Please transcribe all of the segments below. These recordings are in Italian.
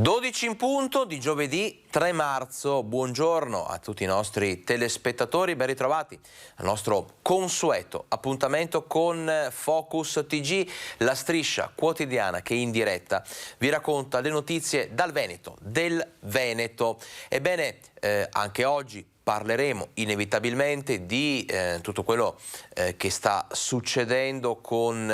12 in punto di giovedì 3 marzo, buongiorno a tutti i nostri telespettatori, ben ritrovati al nostro consueto appuntamento con Focus TG, la striscia quotidiana che in diretta vi racconta le notizie dal Veneto, del Veneto. Ebbene, anche oggi parleremo inevitabilmente di tutto quello che sta succedendo con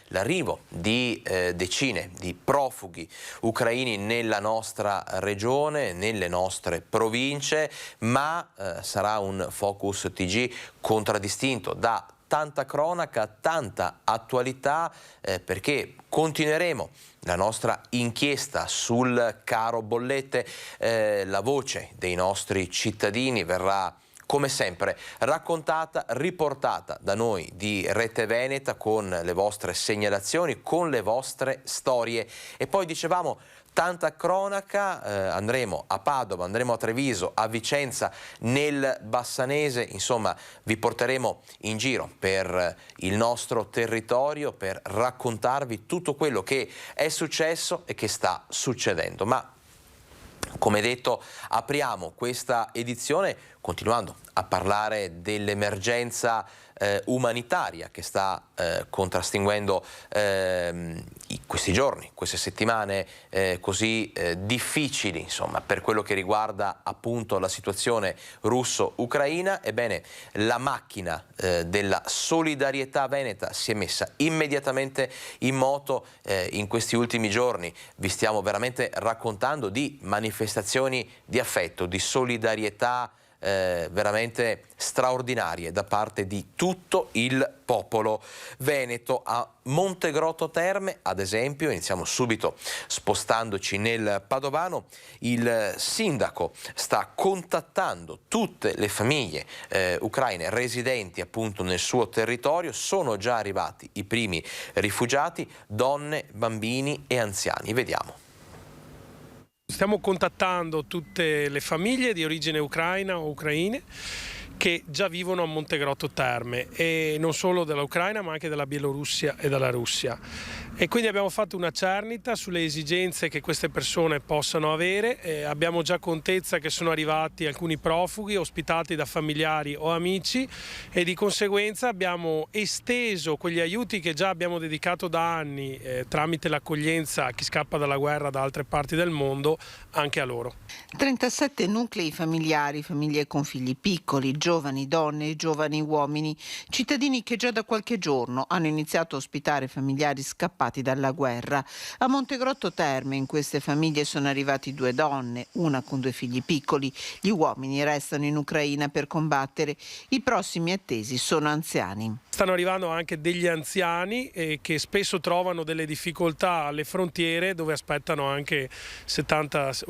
l'arrivo di decine di profughi ucraini nella nostra regione, nelle nostre province, ma sarà un Focus TG contraddistinto da tanta cronaca, tanta attualità, perché continueremo la nostra inchiesta sul caro bollette. La voce dei nostri cittadini verrà come sempre raccontata, riportata da noi di Rete Veneta con le vostre segnalazioni, con le vostre storie. E poi dicevamo tanta cronaca, andremo a Padova, andremo a Treviso, a Vicenza, nel Bassanese, insomma vi porteremo in giro per il nostro territorio per raccontarvi tutto quello che è successo e che sta succedendo. Ma come detto, apriamo questa edizione continuando a parlare dell'emergenza umanitaria che sta contrastinguendo questi giorni, queste settimane così difficili, insomma, per quello che riguarda appunto la situazione russo-ucraina. Ebbene, la macchina della solidarietà veneta si è messa immediatamente in moto in questi ultimi giorni. Vi stiamo veramente raccontando di manifestazioni di affetto, di solidarietà veramente straordinarie da parte di tutto il popolo veneto. A Montegrotto Terme, ad esempio, iniziamo subito spostandoci nel Padovano, il sindaco sta contattando tutte le famiglie ucraine residenti appunto nel suo territorio. Sono già arrivati i primi rifugiati, donne, bambini e anziani. Vediamo. Stiamo contattando tutte le famiglie di origine ucraina o ucraine che già vivono a Montegrotto Terme, e non solo dell'Ucraina ma anche della Bielorussia e della Russia. E quindi abbiamo fatto una cernita sulle esigenze che queste persone possano avere. Abbiamo già contezza che sono arrivati alcuni profughi ospitati da familiari o amici, e di conseguenza abbiamo esteso quegli aiuti che già abbiamo dedicato da anni tramite l'accoglienza a chi scappa dalla guerra da altre parti del mondo anche a loro. 37 nuclei familiari, famiglie con figli piccoli, giovani donne e giovani uomini, cittadini che già da qualche giorno hanno iniziato a ospitare familiari scappati dalla guerra. A Montegrotto Terme in queste famiglie sono arrivati 2 donne, una con 2 figli piccoli. Gli uomini restano in Ucraina per combattere. I prossimi attesi sono anziani. Stanno arrivando anche degli anziani che spesso trovano delle difficoltà alle frontiere, dove aspettano anche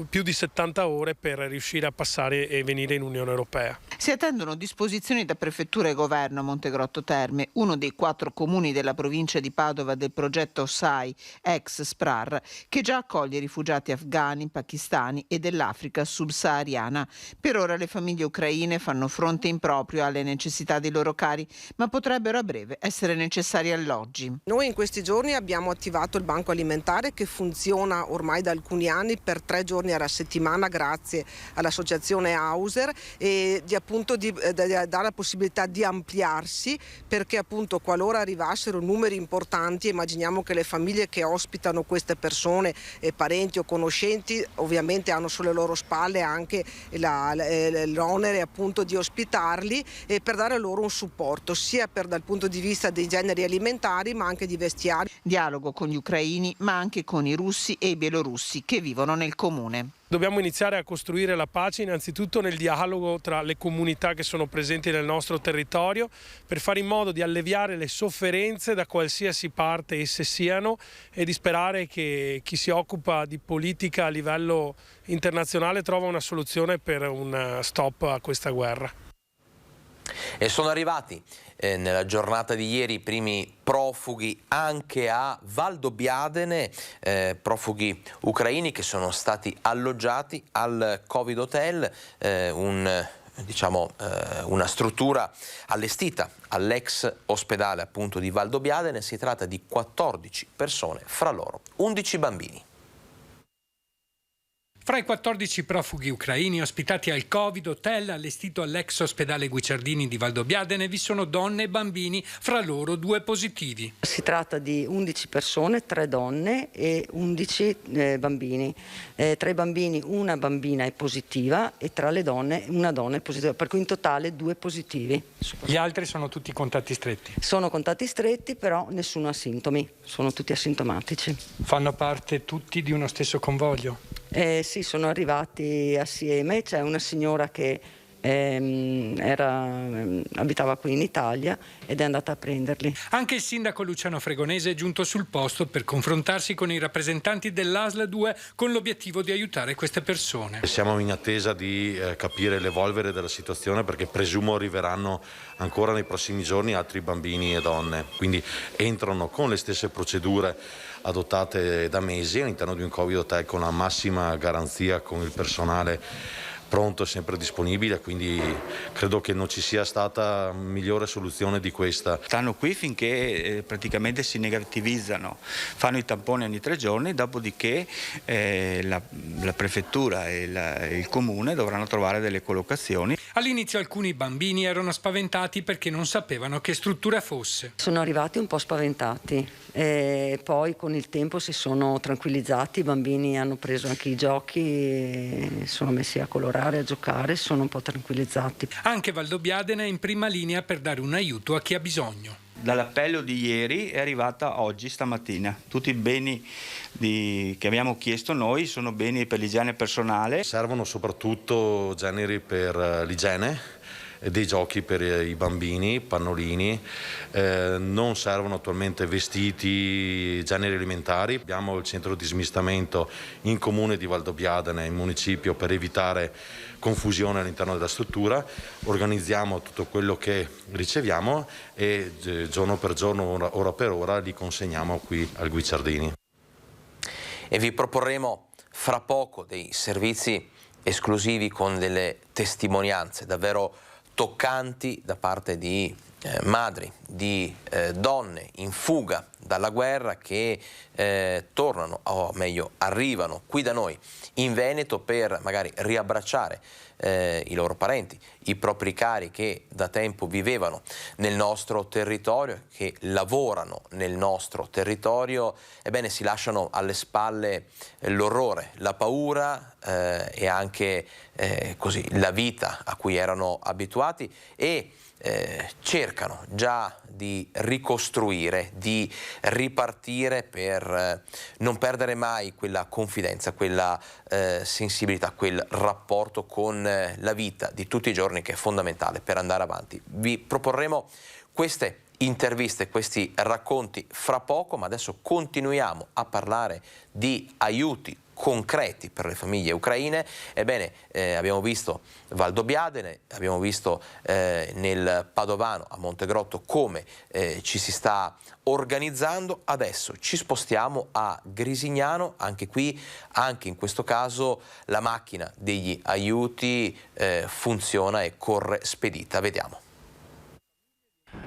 più di 70 ore per riuscire a passare e venire in Unione Europea. Si attendono disposizioni da prefettura e governo a Montegrotto Terme, uno dei 4 comuni della provincia di Padova del progetto SAI, ex SPRAR, che già accoglie rifugiati afghani, pakistani e dell'Africa subsahariana. Per ora le famiglie ucraine fanno fronte in proprio alle necessità dei loro cari, ma potrebbero a breve essere necessari alloggi. Noi in questi giorni abbiamo attivato il banco alimentare, che funziona ormai da alcuni anni per 3 giorni alla settimana grazie all'associazione Hauser, e di dare la possibilità di ampliarsi, perché appunto qualora arrivassero numeri importanti, immaginiamo che le famiglie che ospitano queste persone, parenti o conoscenti, ovviamente hanno sulle loro spalle anche l'onere appunto di ospitarli, e per dare loro un supporto sia dal punto di vista dei generi alimentari ma anche di vestiari. Dialogo con gli ucraini ma anche con i russi e i bielorussi che vivono nel comune. Dobbiamo iniziare a costruire la pace innanzitutto nel dialogo tra le comunità che sono presenti nel nostro territorio, per fare in modo di alleviare le sofferenze da qualsiasi parte esse siano, e di sperare che chi si occupa di politica a livello internazionale trova una soluzione per un stop a questa guerra. E sono arrivati nella giornata di ieri i primi profughi anche a Valdobbiadene, profughi ucraini che sono stati alloggiati al Covid Hotel, una struttura allestita all'ex ospedale appunto di Valdobbiadene. Si tratta di 14 persone, fra loro 11 bambini. Fra i 14 profughi ucraini ospitati al Covid Hotel allestito all'ex ospedale Guicciardini di Valdobbiadene vi sono donne e bambini, fra loro 2 positivi. Si tratta di 11 persone, 3 donne e 11 bambini. Tra i bambini una bambina è positiva e tra le donne una donna è positiva, per cui in totale 2 positivi. Gli altri sono tutti contatti stretti? Sono contatti stretti, però nessuno ha sintomi, sono tutti asintomatici. Fanno parte tutti di uno stesso convoglio? Sì, sono arrivati assieme, c'è una signora che abitava qui in Italia ed è andata a prenderli. Anche il sindaco Luciano Fregonese è giunto sul posto per confrontarsi con i rappresentanti dell'ASL 2 con l'obiettivo di aiutare queste persone. Siamo in attesa di capire l'evolvere della situazione, perché presumo arriveranno ancora nei prossimi giorni altri bambini e donne, quindi entrano con le stesse procedure adottate da mesi all'interno di un Covid Hotel con la massima garanzia, con il personale pronto e sempre disponibile, quindi credo che non ci sia stata migliore soluzione di questa. Stanno qui finché praticamente si negativizzano, fanno i tamponi ogni 3 giorni, dopodiché la prefettura e il comune dovranno trovare delle collocazioni. All'inizio alcuni bambini erano spaventati perché non sapevano che struttura fosse. Sono arrivati un po' spaventati, poi con il tempo si sono tranquillizzati, i bambini hanno preso anche i giochi e sono messi a colorare, a giocare, sono un po' tranquillizzati. Anche Valdobbiadene è in prima linea per dare un aiuto a chi ha bisogno. Dall'appello di ieri è arrivata oggi, stamattina. Tutti i beni che abbiamo chiesto noi sono beni per l'igiene personale. Servono soprattutto generi per l'igiene, dei giochi per i bambini, pannolini, non servono attualmente vestiti, generi alimentari. Abbiamo il centro di smistamento in comune di Valdobbiadene, in municipio, per evitare confusione all'interno della struttura. Organizziamo tutto quello che riceviamo e giorno per giorno, ora per ora li consegniamo qui al Guicciardini. E vi proporremo fra poco dei servizi esclusivi con delle testimonianze davvero toccanti da parte di madri, di donne in fuga dalla guerra che tornano, o meglio arrivano qui da noi in Veneto per magari riabbracciare i loro parenti, i propri cari che da tempo vivevano nel nostro territorio, che lavorano nel nostro territorio. Ebbene, si lasciano alle spalle l'orrore, la paura e anche così la vita a cui erano abituati e cercano già di ricostruire, di ripartire per non perdere mai quella confidenza, quella sensibilità, quel rapporto con la vita di tutti i giorni che è fondamentale per andare avanti. Vi proporremo queste interviste, questi racconti fra poco, ma adesso continuiamo a parlare di aiuti concreti per le famiglie ucraine. Ebbene, abbiamo visto Valdobbiadene, abbiamo visto nel Padovano a Montegrotto come ci si sta organizzando. Adesso ci spostiamo a Grisignano, anche qui, anche in questo caso la macchina degli aiuti funziona e corre spedita. Vediamo.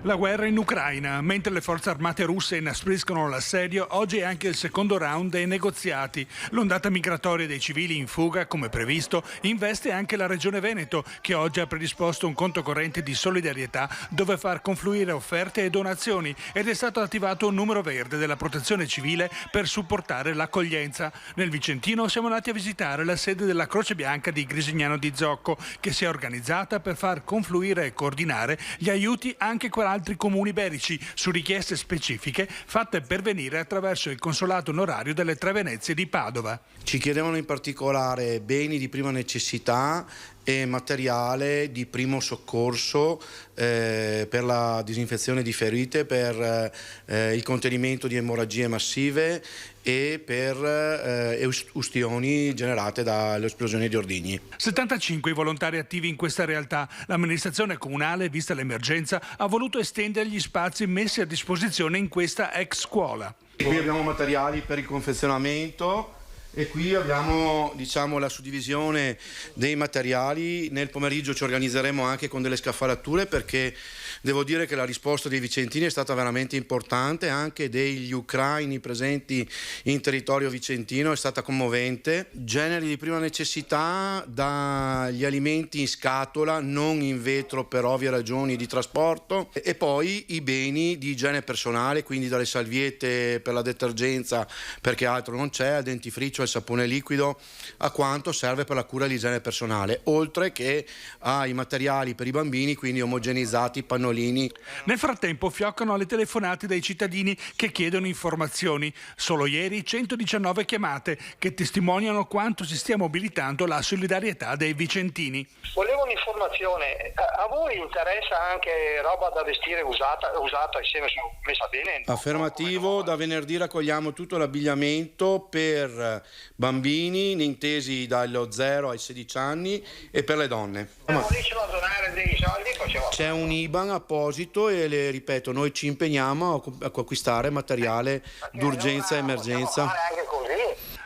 La guerra in Ucraina. Mentre le forze armate russe inaspriscono l'assedio, oggi è anche il secondo round dei negoziati. L'ondata migratoria dei civili in fuga, come previsto, investe anche la Regione Veneto, che oggi ha predisposto un conto corrente di solidarietà dove far confluire offerte e donazioni, ed è stato attivato un numero verde della Protezione Civile per supportare l'accoglienza. Nel Vicentino siamo andati a visitare la sede della Croce Bianca di Grisignano di Zocco, che si è organizzata per far confluire e coordinare gli aiuti anche con altri comuni iberici su richieste specifiche fatte pervenire attraverso il consolato onorario delle Tre Venezie di Padova. Ci chiedevano in particolare beni di prima necessità e materiale di primo soccorso per la disinfezione di ferite, per il contenimento di emorragie massive e per ustioni generate dalle esplosioni di ordigni. 75 i volontari attivi in questa realtà. L'amministrazione comunale, vista l'emergenza, ha voluto estendere gli spazi messi a disposizione in questa ex scuola. Qui abbiamo materiali per il confezionamento E qui abbiamo la suddivisione dei materiali. Nel pomeriggio ci organizzeremo anche con delle scaffalature, perché devo dire che la risposta dei vicentini è stata veramente importante, anche degli ucraini presenti in territorio vicentino è stata commovente. Generi di prima necessità, dagli alimenti in scatola, non in vetro per ovvie ragioni di trasporto, e poi i beni di igiene personale, quindi dalle salviette per la detergenza, perché altro non c'è, al dentifricio, il sapone liquido, a quanto serve per la cura dell'igiene personale, oltre che ai materiali per i bambini, quindi omogenizzati, pannolini. Nel frattempo fioccano le telefonate dei cittadini che chiedono informazioni. Solo ieri 119 chiamate che testimoniano quanto si stia mobilitando la solidarietà dei vicentini. Volevo un'informazione, a voi interessa anche roba da vestire usata insieme, messa bene? Affermativo, da venerdì raccogliamo tutto l'abbigliamento per bambini, intesi dallo 0 ai 16 anni, e per le donne. Donare dei soldi, c'è un IBAN apposito e, le ripeto, noi ci impegniamo a acquistare materiale d'urgenza e emergenza.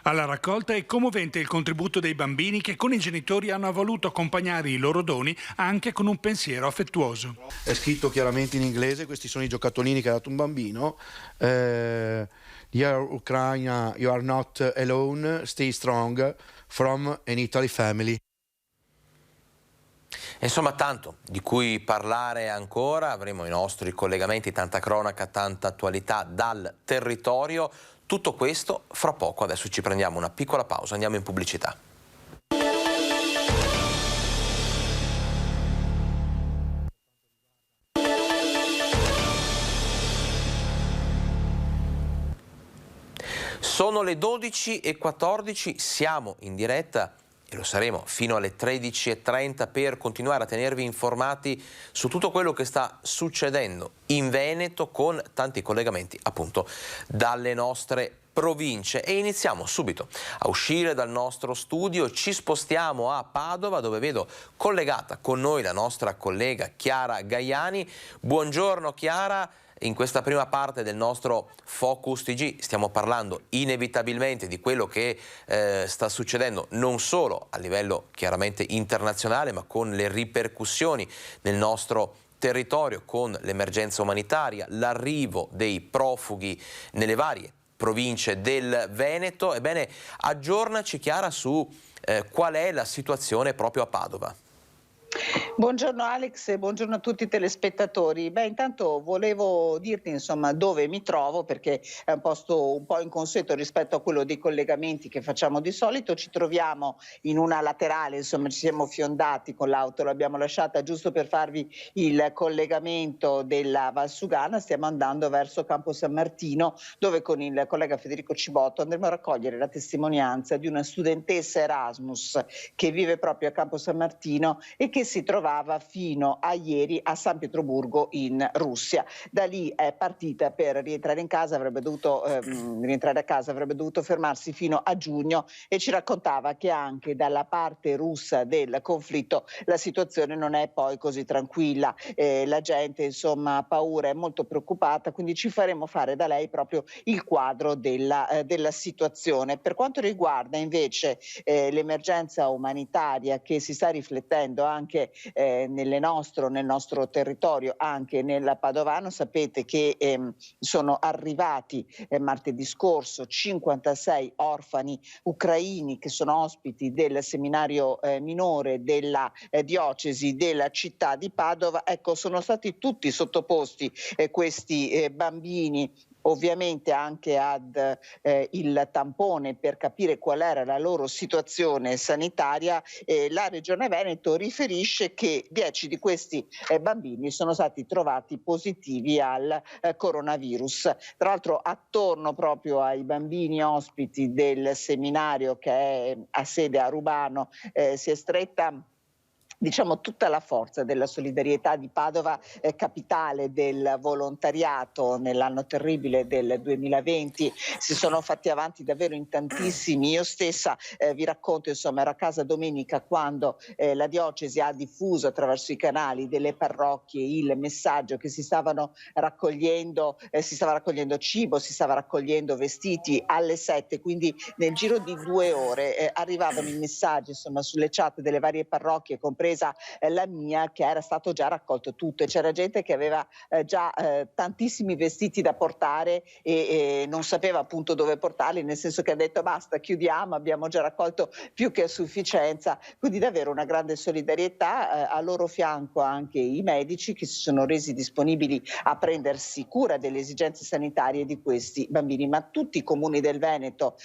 Alla raccolta è commovente il contributo dei bambini che con i genitori hanno voluto accompagnare i loro doni anche con un pensiero affettuoso. È scritto chiaramente in inglese, questi sono i giocattolini che ha dato un bambino. Dear Ukraine, you are not alone, stay strong, from an Italy family. Insomma, tanto di cui parlare ancora, avremo i nostri collegamenti, tanta cronaca, tanta attualità dal territorio. Tutto questo fra poco. Adesso ci prendiamo una piccola pausa, andiamo in pubblicità. Sono le 12:14, siamo in diretta e lo saremo fino alle 13:30 per continuare a tenervi informati su tutto quello che sta succedendo in Veneto, con tanti collegamenti appunto dalle nostre province. E iniziamo subito a uscire dal nostro studio, ci spostiamo a Padova, dove vedo collegata con noi la nostra collega Chiara Gaiani. Buongiorno Chiara. In questa prima parte del nostro Focus TG stiamo parlando inevitabilmente di quello che sta succedendo non solo a livello chiaramente internazionale, ma con le ripercussioni nel nostro territorio, con l'emergenza umanitaria, l'arrivo dei profughi nelle varie province del Veneto. Ebbene, aggiornaci Chiara su qual è la situazione proprio a Padova. Buongiorno Alex e buongiorno a tutti i telespettatori. Intanto volevo dirti dove mi trovo, perché è un posto un po' inconsueto rispetto a quello dei collegamenti che facciamo di solito. Ci troviamo in una laterale, ci siamo fiondati con l'auto, l'abbiamo lasciata giusto per farvi il collegamento della Valsugana. Stiamo andando verso Campo San Martino, dove con il collega Federico Cibotto andremo a raccogliere la testimonianza di una studentessa Erasmus che vive proprio a Campo San Martino e che si trovava fino a ieri a San Pietroburgo in Russia. Da lì è partita per rientrare in casa, avrebbe dovuto rientrare a casa, avrebbe dovuto fermarsi fino a giugno, e ci raccontava che anche dalla parte russa del conflitto la situazione non è poi così tranquilla. La gente ha paura, è molto preoccupata, quindi ci faremo fare da lei proprio il quadro della situazione. Per quanto riguarda invece l'emergenza umanitaria che si sta riflettendo anche nel nostro territorio, anche nel Padovano, sapete che sono arrivati martedì scorso 56 orfani ucraini che sono ospiti del seminario minore della diocesi della città di Padova. Ecco, sono stati tutti sottoposti questi bambini ovviamente anche ad il tampone per capire qual era la loro situazione sanitaria. La Regione Veneto riferisce che 10 di questi bambini sono stati trovati positivi al coronavirus. Tra l'altro, attorno proprio ai bambini ospiti del seminario che è a sede a Rubano si è stretta diciamo tutta la forza della solidarietà di Padova, capitale del volontariato nell'anno terribile del 2020. Si sono fatti avanti davvero in tantissimi. Io stessa vi racconto, insomma, ero a casa domenica quando la diocesi ha diffuso attraverso i canali delle parrocchie il messaggio che si stava raccogliendo cibo, si stava raccogliendo vestiti alle 7, quindi nel giro di 2 ore arrivavano i messaggi, insomma, sulle chat delle varie parrocchie, compresa la mia, che era stato già raccolto tutto, e c'era gente che aveva già tantissimi vestiti da portare e non sapeva appunto dove portarli, nel senso che ha detto basta, chiudiamo, abbiamo già raccolto più che a sufficienza. Quindi davvero una grande solidarietà, a loro fianco anche i medici che si sono resi disponibili a prendersi cura delle esigenze sanitarie di questi bambini. Ma tutti i comuni del Veneto,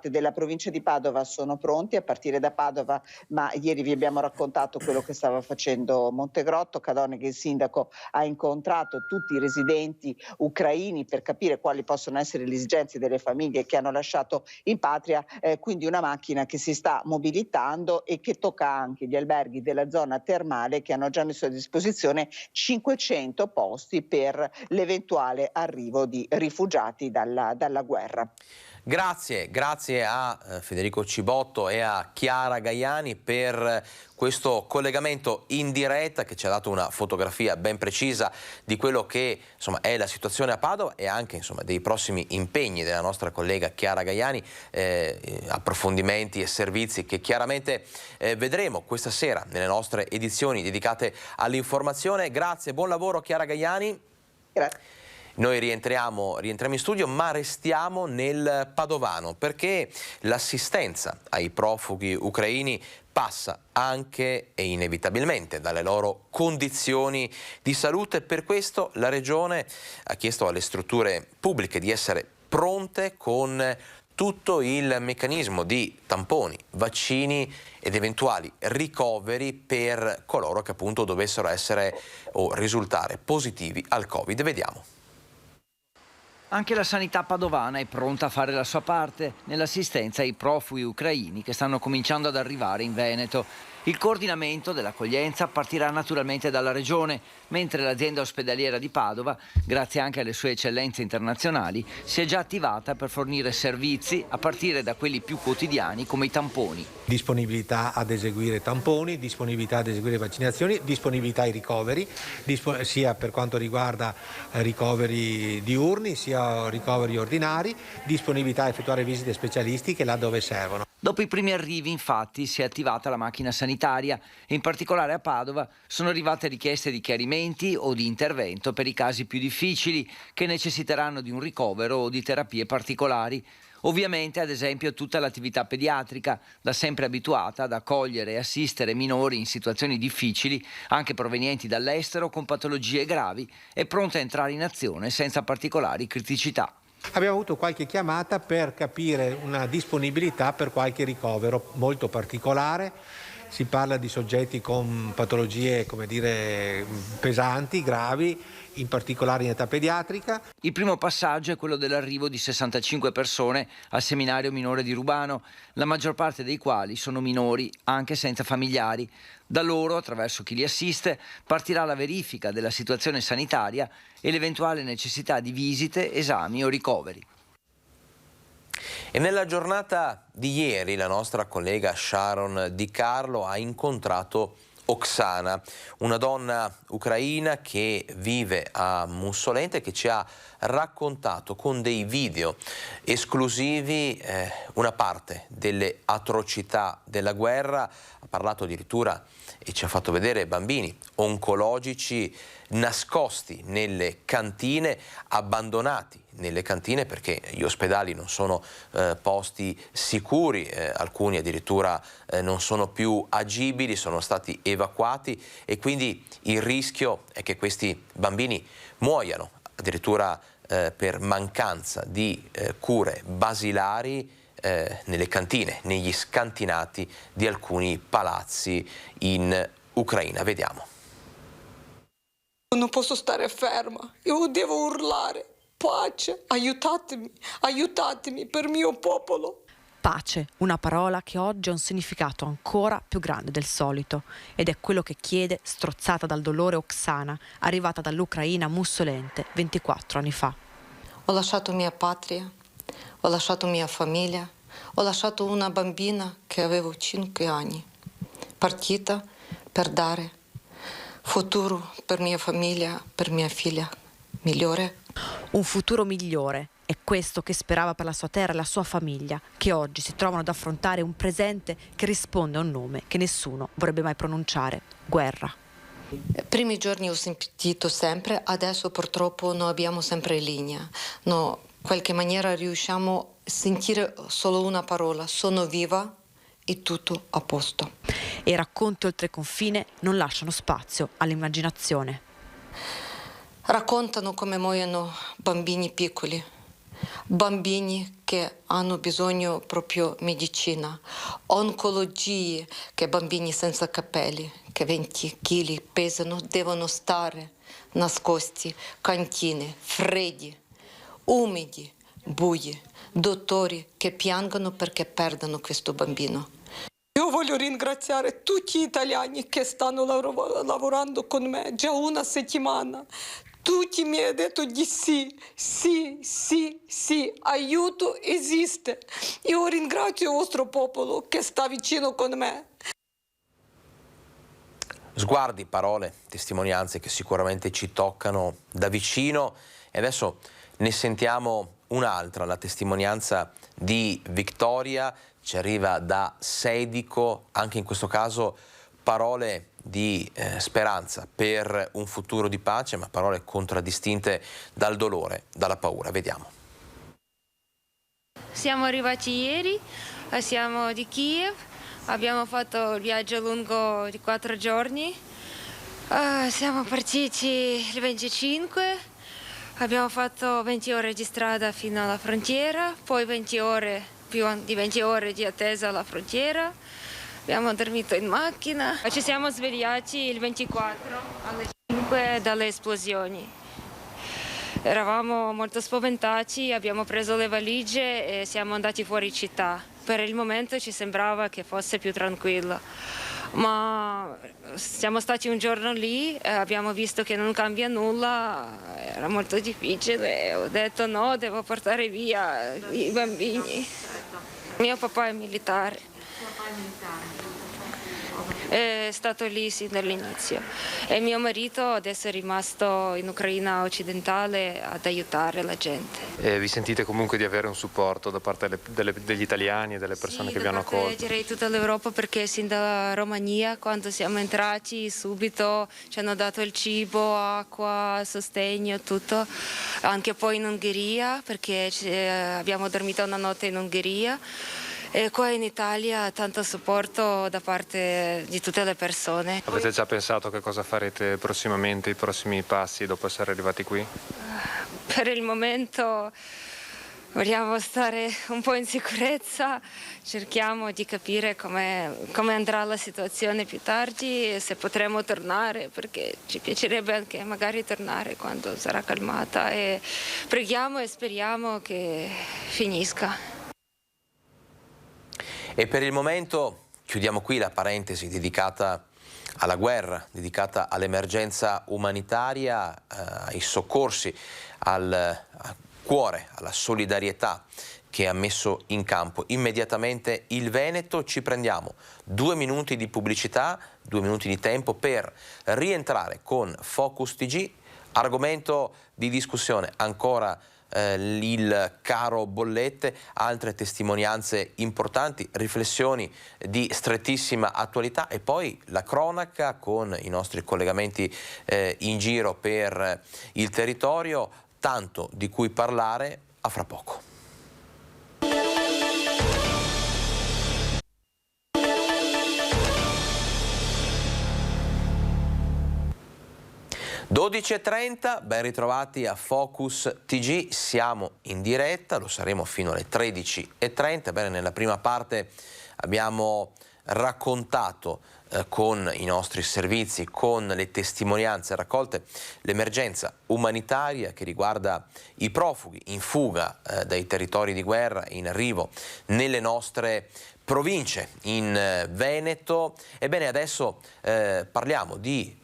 della provincia di Padova sono pronti, a partire da Padova, ma ieri vi abbiamo raccontato quello che stava facendo Montegrotto. Cadone, che il sindaco ha incontrato tutti i residenti ucraini per capire quali possono essere le esigenze delle famiglie che hanno lasciato in patria, quindi una macchina che si sta mobilitando e che tocca anche gli alberghi della zona termale, che hanno già messo a disposizione 500 posti per l'eventuale arrivo di rifugiati dalla guerra. Grazie a Federico Cibotto e a Chiara Gaiani per questo collegamento in diretta che ci ha dato una fotografia ben precisa di quello che insomma è la situazione a Padova e anche insomma dei prossimi impegni della nostra collega Chiara Gaiani, approfondimenti e servizi che chiaramente vedremo questa sera nelle nostre edizioni dedicate all'informazione. Grazie, buon lavoro Chiara Gaiani. Grazie. Noi rientriamo in studio, ma restiamo nel padovano perché l'assistenza ai profughi ucraini passa anche e inevitabilmente dalle loro condizioni di salute. Per questo la Regione ha chiesto alle strutture pubbliche di essere pronte con tutto il meccanismo di tamponi, vaccini ed eventuali ricoveri per coloro che appunto dovessero essere o risultare positivi al Covid. Vediamo. Anche la sanità padovana è pronta a fare la sua parte nell'assistenza ai profughi ucraini che stanno cominciando ad arrivare in Veneto. Il coordinamento dell'accoglienza partirà naturalmente dalla Regione, mentre l'azienda ospedaliera di Padova, grazie anche alle sue eccellenze internazionali, si è già attivata per fornire servizi a partire da quelli più quotidiani come i tamponi. Disponibilità ad eseguire tamponi, disponibilità ad eseguire vaccinazioni, disponibilità ai ricoveri, sia per quanto riguarda ricoveri diurni sia ricoveri ordinari, disponibilità a effettuare visite specialistiche là dove servono. Dopo i primi arrivi, infatti, si è attivata la macchina sanitaria e in particolare a Padova sono arrivate richieste di chiarimenti o di intervento per i casi più difficili che necessiteranno di un ricovero o di terapie particolari. Ovviamente, ad esempio, tutta l'attività pediatrica, da sempre abituata ad accogliere e assistere minori in situazioni difficili, anche provenienti dall'estero con patologie gravi, è pronta a entrare in azione senza particolari criticità. Abbiamo avuto qualche chiamata per capire una disponibilità per qualche ricovero molto particolare. Si parla di soggetti con patologie, pesanti, gravi, in particolare in età pediatrica. Il primo passaggio è quello dell'arrivo di 65 persone al seminario minore di Rubano, la maggior parte dei quali sono minori, anche senza familiari. Da loro, attraverso chi li assiste, partirà la verifica della situazione sanitaria e l'eventuale necessità di visite, esami o ricoveri. E nella giornata di ieri la nostra collega Sharon Di Carlo ha incontrato Oksana, una donna ucraina che vive a Mussolente, che ci ha raccontato con dei video esclusivi una parte delle atrocità della guerra. Ha parlato addirittura e ci ha fatto vedere bambini oncologici nascosti nelle cantine, abbandonati nelle cantine perché gli ospedali non sono posti sicuri, alcuni addirittura non sono più agibili, sono stati evacuati e quindi il rischio è che questi bambini muoiano addirittura per mancanza di cure basilari nelle cantine, negli scantinati di alcuni palazzi in Ucraina. Vediamo. Non posso stare ferma, io devo urlare, pace, aiutatemi, aiutatemi per mio popolo. Pace, una parola che oggi ha un significato ancora più grande del solito, ed è quello che chiede, strozzata dal dolore, Oksana, arrivata dall'Ucraina mussolente 24 anni fa. Ho lasciato mia patria, ho lasciato mia famiglia, ho lasciato una bambina che avevo 5 anni, partita per dare futuro per mia famiglia, per mia figlia migliore. Un futuro migliore. È questo che sperava per la sua terra e la sua famiglia, che oggi si trovano ad affrontare un presente che risponde a un nome che nessuno vorrebbe mai pronunciare: guerra. Primi giorni ho sentito sempre, adesso purtroppo non abbiamo sempre linea. No, in qualche maniera riusciamo a sentire solo una parola: sono viva e tutto a posto. E i racconti oltre confine non lasciano spazio all'immaginazione. Raccontano come muoiono bambini piccoli. Bambini che hanno bisogno proprio medicina, oncologie, che bambini senza capelli, che 20 kg pesano, devono stare nascosti, cantine, freddi, umidi, bui, dottori che piangono perché perdono questo bambino. Io voglio ringraziare tutti gli italiani che stanno lavorando con me già una settimana. Tutti mi hanno detto di sì, aiuto esiste. Io ringrazio il vostro popolo che sta vicino con me. Sguardi, parole, testimonianze che sicuramente ci toccano da vicino, e adesso ne sentiamo un'altra, la testimonianza di Victoria, ci arriva da Sedico, anche in questo caso parole di speranza per un futuro di pace, ma parole contraddistinte dal dolore, dalla paura. Vediamo. Siamo arrivati ieri, siamo di Kiev, abbiamo fatto il viaggio lungo di 4 giorni, siamo partiti il 25, abbiamo fatto 20 ore di strada fino alla frontiera, poi 20 ore, più di 20 ore di attesa alla frontiera. Abbiamo dormito in macchina, ci siamo svegliati il 24 alle 5 dalle esplosioni. Eravamo molto spaventati, abbiamo preso le valigie e siamo andati fuori città. Per il momento ci sembrava che fosse più tranquillo, ma siamo stati un giorno lì, abbiamo visto che non cambia nulla, era molto difficile. Ho detto no, devo portare via i bambini. Mio papà è militare. È stato lì sin dall'inizio e mio marito adesso è rimasto in Ucraina occidentale ad aiutare la gente. Vi sentite comunque di avere un supporto da parte degli italiani e delle persone che vi hanno accolto? Direi tutta l'Europa, perché sin dalla Romania, quando siamo entrati, subito ci hanno dato il cibo, acqua, sostegno, tutto. Anche poi in Ungheria, perché abbiamo dormito una notte in Ungheria. E qua in Italia tanto supporto da parte di tutte le persone. Avete già pensato che cosa farete prossimamente, i prossimi passi dopo essere arrivati qui? Per il momento vogliamo stare un po' in sicurezza, cerchiamo di capire come andrà la situazione più tardi e se potremo tornare, perché ci piacerebbe anche magari tornare quando sarà calmata, e preghiamo e speriamo che finisca. E per il momento chiudiamo qui la parentesi dedicata alla guerra, dedicata all'emergenza umanitaria, ai soccorsi, al cuore, alla solidarietà che ha messo in campo immediatamente il Veneto. Ci prendiamo 2 minuti di pubblicità, 2 minuti di tempo per rientrare con Focus TG, argomento di discussione ancora il caro bollette, altre testimonianze importanti, riflessioni di strettissima attualità e poi la cronaca con i nostri collegamenti in giro per il territorio, tanto di cui parlare. A fra poco. (12:30), ben ritrovati a Focus TG, siamo in diretta, lo saremo fino alle 13:30. Bene, nella prima parte abbiamo raccontato con i nostri servizi, con le testimonianze raccolte, l'emergenza umanitaria che riguarda i profughi in fuga dai territori di guerra in arrivo nelle nostre province in Veneto. Ebbene, adesso parliamo di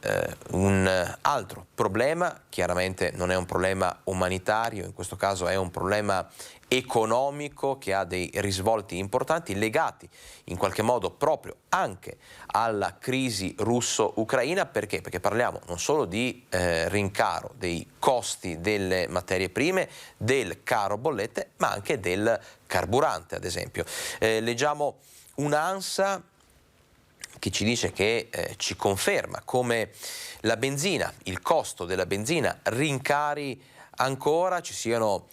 un altro problema, chiaramente non è un problema umanitario, in questo caso è un problema economico che ha dei risvolti importanti legati in qualche modo proprio anche alla crisi russo-ucraina. Perché? Perché parliamo non solo di rincaro dei costi delle materie prime, del caro bollette, ma anche del carburante, ad esempio. Leggiamo un'ANSA che ci dice che ci conferma come la benzina, il costo della benzina rincari ancora, ci siano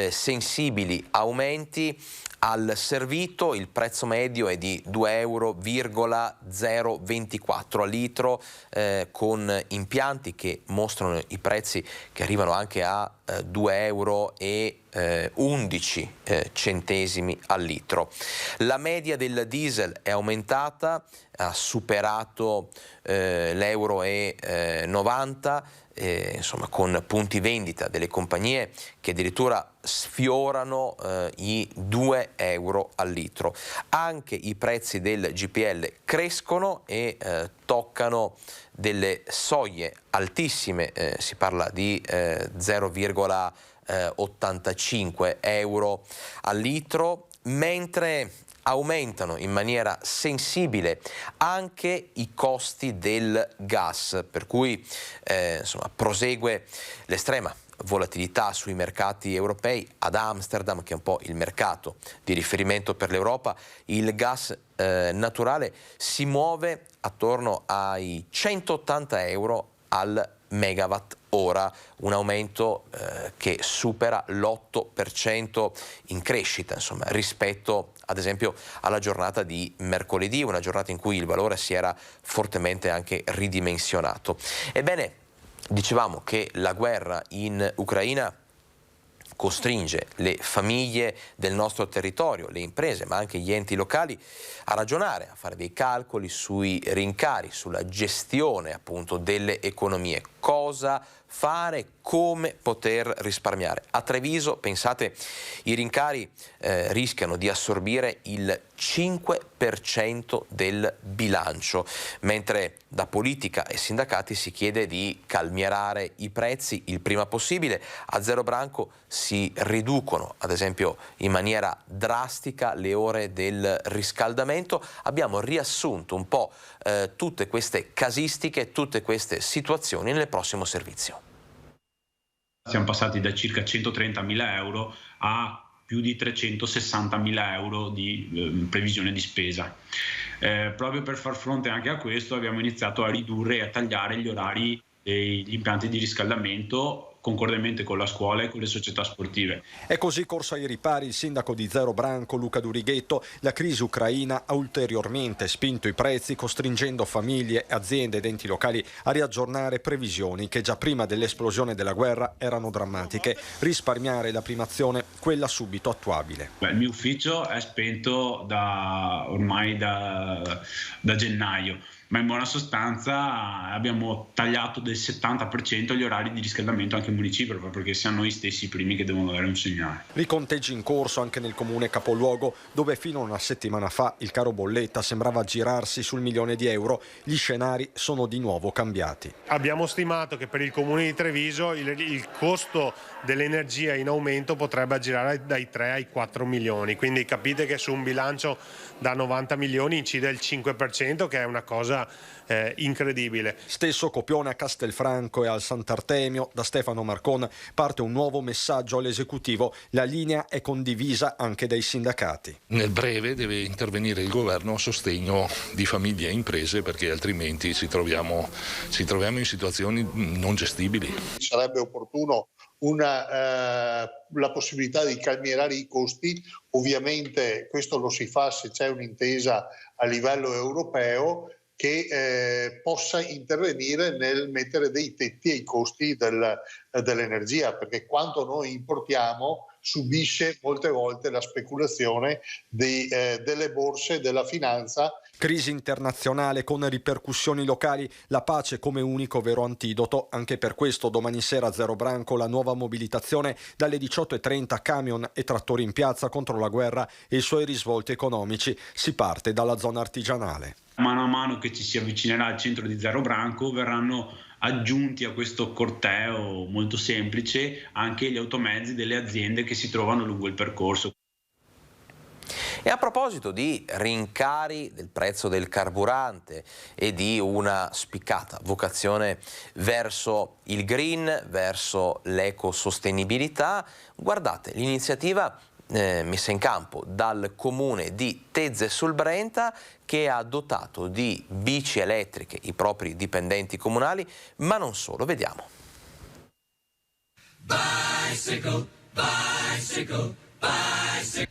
sensibili aumenti. Al servito il prezzo medio è di 2,024 euro al litro, con impianti che mostrano i prezzi che arrivano anche a 2,11 euro al litro. La media del diesel è aumentata, ha superato l'1,90 euro, insomma, con punti vendita delle compagnie che addirittura sfiorano i 2 euro al litro. Anche i prezzi del GPL crescono e toccano delle soglie altissime, si parla di 0,85 euro al litro, mentre aumentano in maniera sensibile anche i costi del gas, per cui insomma, prosegue l'estrema volatilità sui mercati europei. Ad Amsterdam, che è un po' il mercato di riferimento per l'Europa, il gas naturale si muove attorno ai 180 euro al megawatt ora, un aumento che supera l'8% in crescita, insomma, rispetto ad esempio alla giornata di mercoledì, una giornata in cui il valore si era fortemente anche ridimensionato. Ebbene, dicevamo che la guerra in Ucraina costringe le famiglie del nostro territorio, le imprese, ma anche gli enti locali a ragionare, a fare dei calcoli sui rincari, sulla gestione appunto delle economie. Cosa fare, come poter risparmiare. A Treviso, pensate, i rincari rischiano di assorbire il 5% del bilancio, mentre da politica e sindacati si chiede di calmierare i prezzi il prima possibile. A Zero Branco si riducono, ad esempio, in maniera drastica le ore del riscaldamento. Abbiamo riassunto un po' tutte queste casistiche, tutte queste situazioni nel prossimo servizio. Siamo passati da circa 130.000 euro a più di 360.000 euro di previsione di spesa. Proprio per far fronte anche a questo abbiamo iniziato a ridurre e a tagliare gli orari degli impianti di riscaldamento concordemente con la scuola e con le società sportive. È così corso ai ripari il sindaco di Zero Branco, Luca Durighetto. La crisi ucraina ha ulteriormente spinto i prezzi, costringendo famiglie, aziende ed enti locali a riaggiornare previsioni che già prima dell'esplosione della guerra erano drammatiche. Risparmiare la prima azione, quella subito attuabile. Il mio ufficio è spento ormai da gennaio. Ma in buona sostanza abbiamo tagliato del 70% gli orari di riscaldamento anche in municipio, proprio perché siamo noi stessi i primi che devono dare un segnale. Riconteggi in corso anche nel comune capoluogo, dove fino a una settimana fa il caro bolletta sembrava girarsi sul 1 milione di euro. Gli scenari sono di nuovo cambiati. Abbiamo stimato che per il comune di Treviso il costo dell'energia in aumento potrebbe aggirare dai 3 ai 4 milioni, quindi capite che su un bilancio da 90 milioni incide il 5%, che è una cosa incredibile. Stesso copione a Castelfranco e al Sant'Artemio. Da Stefano Marcon parte un nuovo messaggio all'esecutivo. La linea è condivisa anche dai sindacati. Nel breve deve intervenire il governo a sostegno di famiglie e imprese, perché altrimenti ci troviamo in situazioni non gestibili. Sarebbe opportuno la possibilità di calmierare i costi. Ovviamente questo lo si fa se c'è un'intesa a livello europeo che possa intervenire nel mettere dei tetti ai costi dell'energia, perché quanto noi importiamo subisce molte volte la speculazione delle borse, della finanza, Crisi internazionale con ripercussioni locali, la pace come unico vero antidoto. Anche per questo domani sera a Zero Branco la nuova mobilitazione dalle 18:30, camion e trattori in piazza contro la guerra e i suoi risvolti economici. Si parte dalla zona artigianale. Mano a mano che ci si avvicinerà al centro di Zero Branco verranno aggiunti a questo corteo molto semplice anche gli automezzi delle aziende che si trovano lungo il percorso. E a proposito di rincari del prezzo del carburante e di una spiccata vocazione verso il green, verso l'ecosostenibilità, guardate l'iniziativa messa in campo dal comune di Tezze sul Brenta, che ha dotato di bici elettriche i propri dipendenti comunali, ma non solo, vediamo. Bicycle, bicycle.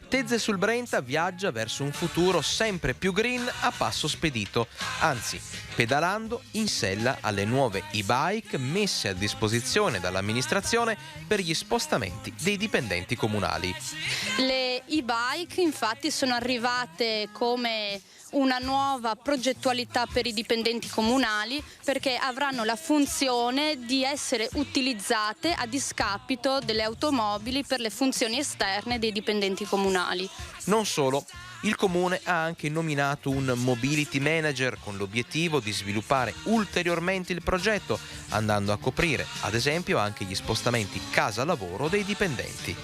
Tezze sul Brenta viaggia verso un futuro sempre più green a passo spedito, anzi pedalando in sella alle nuove e-bike messe a disposizione dall'amministrazione per gli spostamenti dei dipendenti comunali. Le e-bike infatti sono arrivate come una nuova progettualità per i dipendenti comunali, perché avranno la funzione di essere utilizzate a discapito delle automobili per le funzioni esterne dei dipendenti comunali. Non solo, il comune ha anche nominato un mobility manager con l'obiettivo di sviluppare ulteriormente il progetto, andando a coprire ad esempio anche gli spostamenti casa-lavoro dei dipendenti.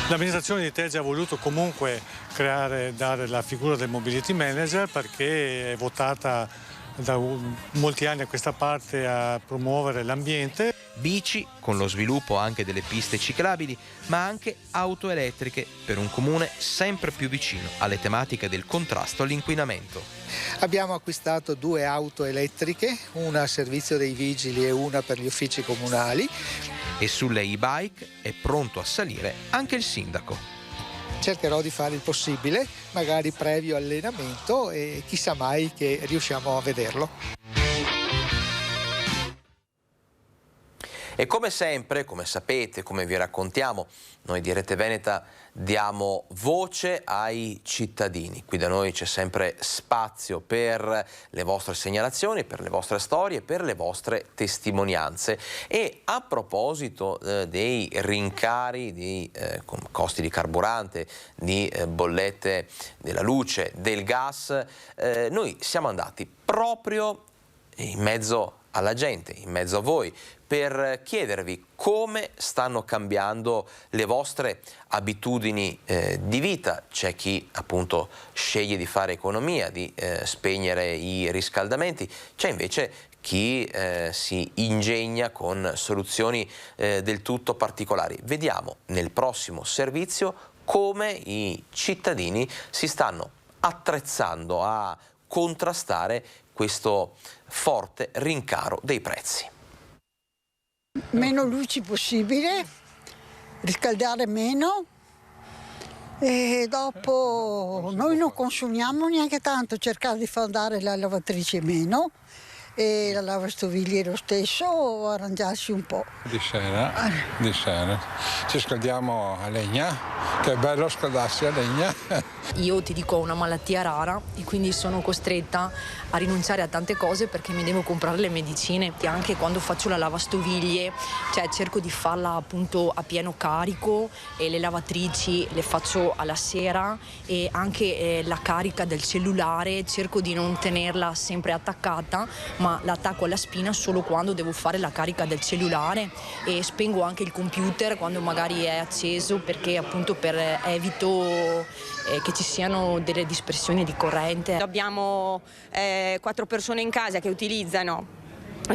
L'amministrazione di Tezze ha voluto comunque dare la figura del mobility manager, perché è votata da molti anni a questa parte a promuovere l'ambiente. Bici con lo sviluppo anche delle piste ciclabili, ma anche auto elettriche per un comune sempre più vicino alle tematiche del contrasto all'inquinamento. Abbiamo acquistato 2 auto elettriche, una a servizio dei vigili e una per gli uffici comunali. E sulle e-bike è pronto a salire anche il sindaco. Cercherò di fare il possibile, magari previo allenamento, e chissà mai che riusciamo a vederlo. E come sempre, come sapete, come vi raccontiamo, noi di Rete Veneta diamo voce ai cittadini. Qui da noi c'è sempre spazio per le vostre segnalazioni, per le vostre storie, per le vostre testimonianze. E a proposito dei rincari di costi di carburante, di bollette della luce, del gas, noi siamo andati proprio in mezzo alla gente, in mezzo a voi, per chiedervi come stanno cambiando le vostre abitudini di vita. C'è chi appunto sceglie di fare economia, di spegnere i riscaldamenti, c'è invece chi si ingegna con soluzioni del tutto particolari. Vediamo nel prossimo servizio come i cittadini si stanno attrezzando a contrastare questo forte rincaro dei prezzi. Meno luci possibile, riscaldare meno, e dopo noi non consumiamo neanche tanto, cercare di far andare la lavatrice meno e la lavastoviglie lo stesso, arrangiarsi un po'. Di sera ci scaldiamo a legna, che è bello scaldarsi a legna. Io ti dico, ho una malattia rara e quindi sono costretta a rinunciare a tante cose perché mi devo comprare le medicine. E anche quando faccio la lavastoviglie, cioè cerco di farla appunto a pieno carico, e le lavatrici le faccio alla sera, e anche la carica del cellulare cerco di non tenerla sempre attaccata, ma l'attacco alla spina solo quando devo fare la carica del cellulare, e spengo anche il computer quando magari è acceso, perché appunto evito che ci siano delle dispersioni di corrente. Abbiamo 4 persone in casa che utilizzano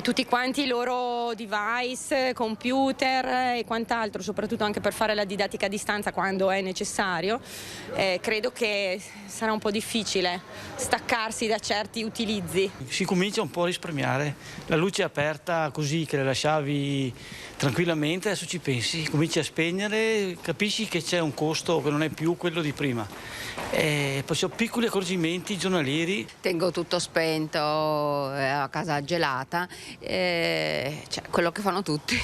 tutti quanti i loro device, computer e quant'altro, soprattutto anche per fare la didattica a distanza quando è necessario. Credo che sarà un po' difficile staccarsi da certi utilizzi. Si comincia un po' a risparmiare, la luce è aperta così che la lasciavi tranquillamente, adesso ci pensi, cominci a spegnere, capisci che c'è un costo che non è più quello di prima. Poi sono piccoli accorgimenti giornalieri. Tengo tutto spento a casa gelata quello che fanno tutti,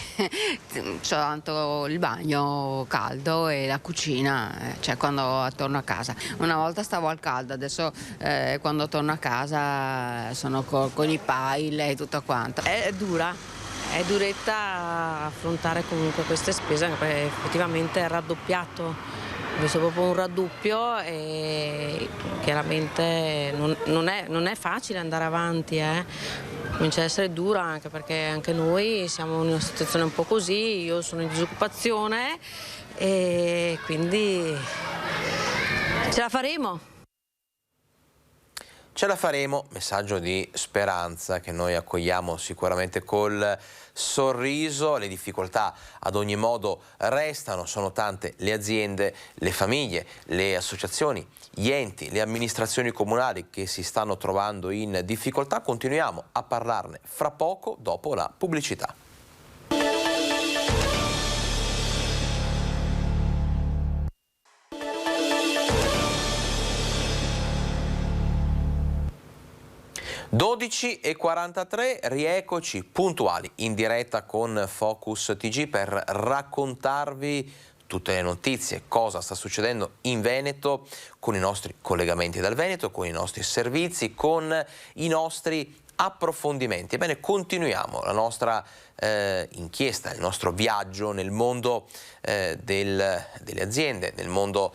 c'ho tanto il bagno caldo e la cucina, quando torno a casa. Una volta stavo al caldo, adesso quando torno a casa sono con i pile e tutto quanto. È duretta affrontare comunque queste spese, anche perché effettivamente è raddoppiato, ho visto proprio un raddoppio e chiaramente non è facile andare avanti, comincia ad essere dura, anche perché anche noi siamo in una situazione un po' così, io sono in disoccupazione e quindi ce la faremo. Ce la faremo, messaggio di speranza che noi accogliamo sicuramente col sorriso. Le difficoltà ad ogni modo restano, sono tante le aziende, le famiglie, le associazioni, gli enti, le amministrazioni comunali che si stanno trovando in difficoltà. Continuiamo a parlarne fra poco dopo la pubblicità. e 43, rieccoci puntuali in diretta con Focus TG per raccontarvi tutte le notizie, cosa sta succedendo in Veneto, con i nostri collegamenti dal Veneto, con i nostri servizi, con i nostri approfondimenti. Ebbene, continuiamo la nostra inchiesta, il nostro viaggio nel mondo delle aziende, nel mondo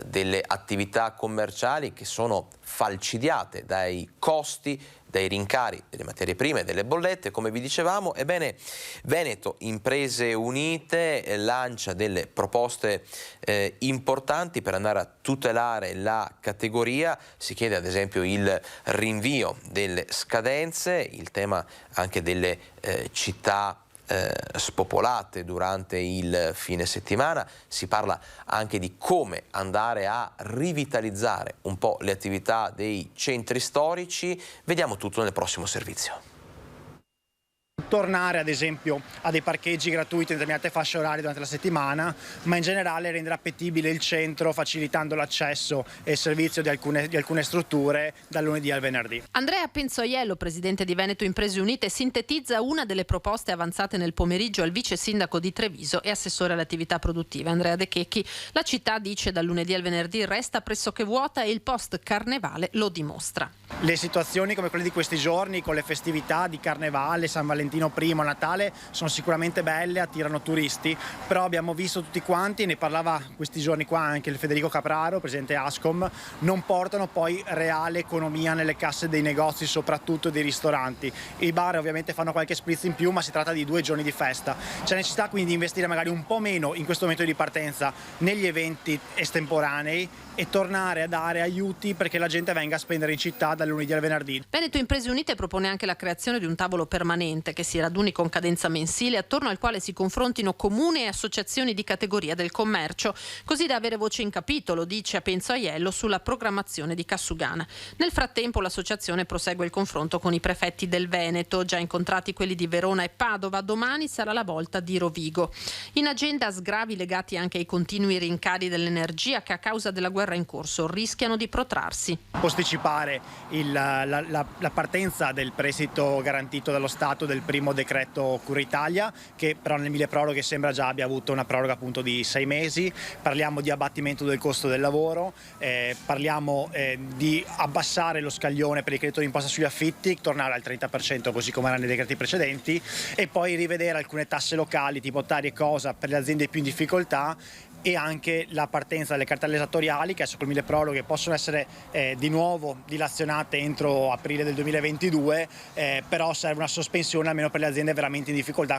delle attività commerciali che sono falcidiate dai costi, dai rincari delle materie prime, delle bollette, come vi dicevamo. Ebbene, Veneto Imprese Unite lancia delle proposte importanti per andare a tutelare la categoria. Si chiede ad esempio il rinvio delle scadenze, il tema anche delle città spopolate durante il fine settimana. Si parla anche di come andare a rivitalizzare un po' le attività dei centri storici. Vediamo tutto nel prossimo servizio. Tornare ad esempio a dei parcheggi gratuiti in determinate fasce orarie durante la settimana, ma in generale rendere appetibile il centro facilitando l'accesso e il servizio di alcune strutture dal lunedì al venerdì. Andrea Penzoiello, presidente di Veneto Imprese Unite, sintetizza una delle proposte avanzate nel pomeriggio al vice sindaco di Treviso e assessore alle attività produttive Andrea De Checchi. La città, dice, dal lunedì al venerdì resta pressoché vuota e il post carnevale lo dimostra. Le situazioni come quelle di questi giorni, con le festività di Carnevale, San Valentino primo, Natale, sono sicuramente belle, attirano turisti, però abbiamo visto tutti quanti, ne parlava questi giorni qua anche il Federico Capraro, presidente Ascom, non portano poi reale economia nelle casse dei negozi, soprattutto dei ristoranti. I bar ovviamente fanno qualche spritz in più, ma si tratta di 2 giorni di festa. C'è necessità quindi di investire magari un po' meno in questo momento di partenza negli eventi estemporanei e tornare a dare aiuti perché la gente venga a spendere in città dal lunedì al venerdì. Veneto Imprese Unite propone anche la creazione di un tavolo permanente che si raduni con cadenza mensile, attorno al quale si confrontino comuni e associazioni di categoria del commercio, così da avere voce in capitolo, dice a Penzoiello, sulla programmazione di Cassugana. Nel frattempo l'associazione prosegue il confronto con i prefetti del Veneto, già incontrati quelli di Verona e Padova. Domani sarà la volta di Rovigo. In agenda sgravi legati anche ai continui rincari dell'energia che a causa della guerra in corso rischiano di protrarsi. Posticipare la partenza del prestito garantito dallo Stato del primo decreto Cura Italia, che però nel milleproroghe sembra già abbia avuto una proroga appunto di 6 mesi. Parliamo di abbattimento del costo del lavoro, parliamo di abbassare lo scaglione per il credito d'imposta sugli affitti, tornare al 30% così come era nei decreti precedenti, e poi rivedere alcune tasse locali tipo Tari e Cosa per le aziende più in difficoltà, e anche la partenza delle cartelle esattoriali che adesso col milleproroghe possono essere di nuovo dilazionate entro aprile del 2022, però serve una sospensione almeno per le aziende veramente in difficoltà.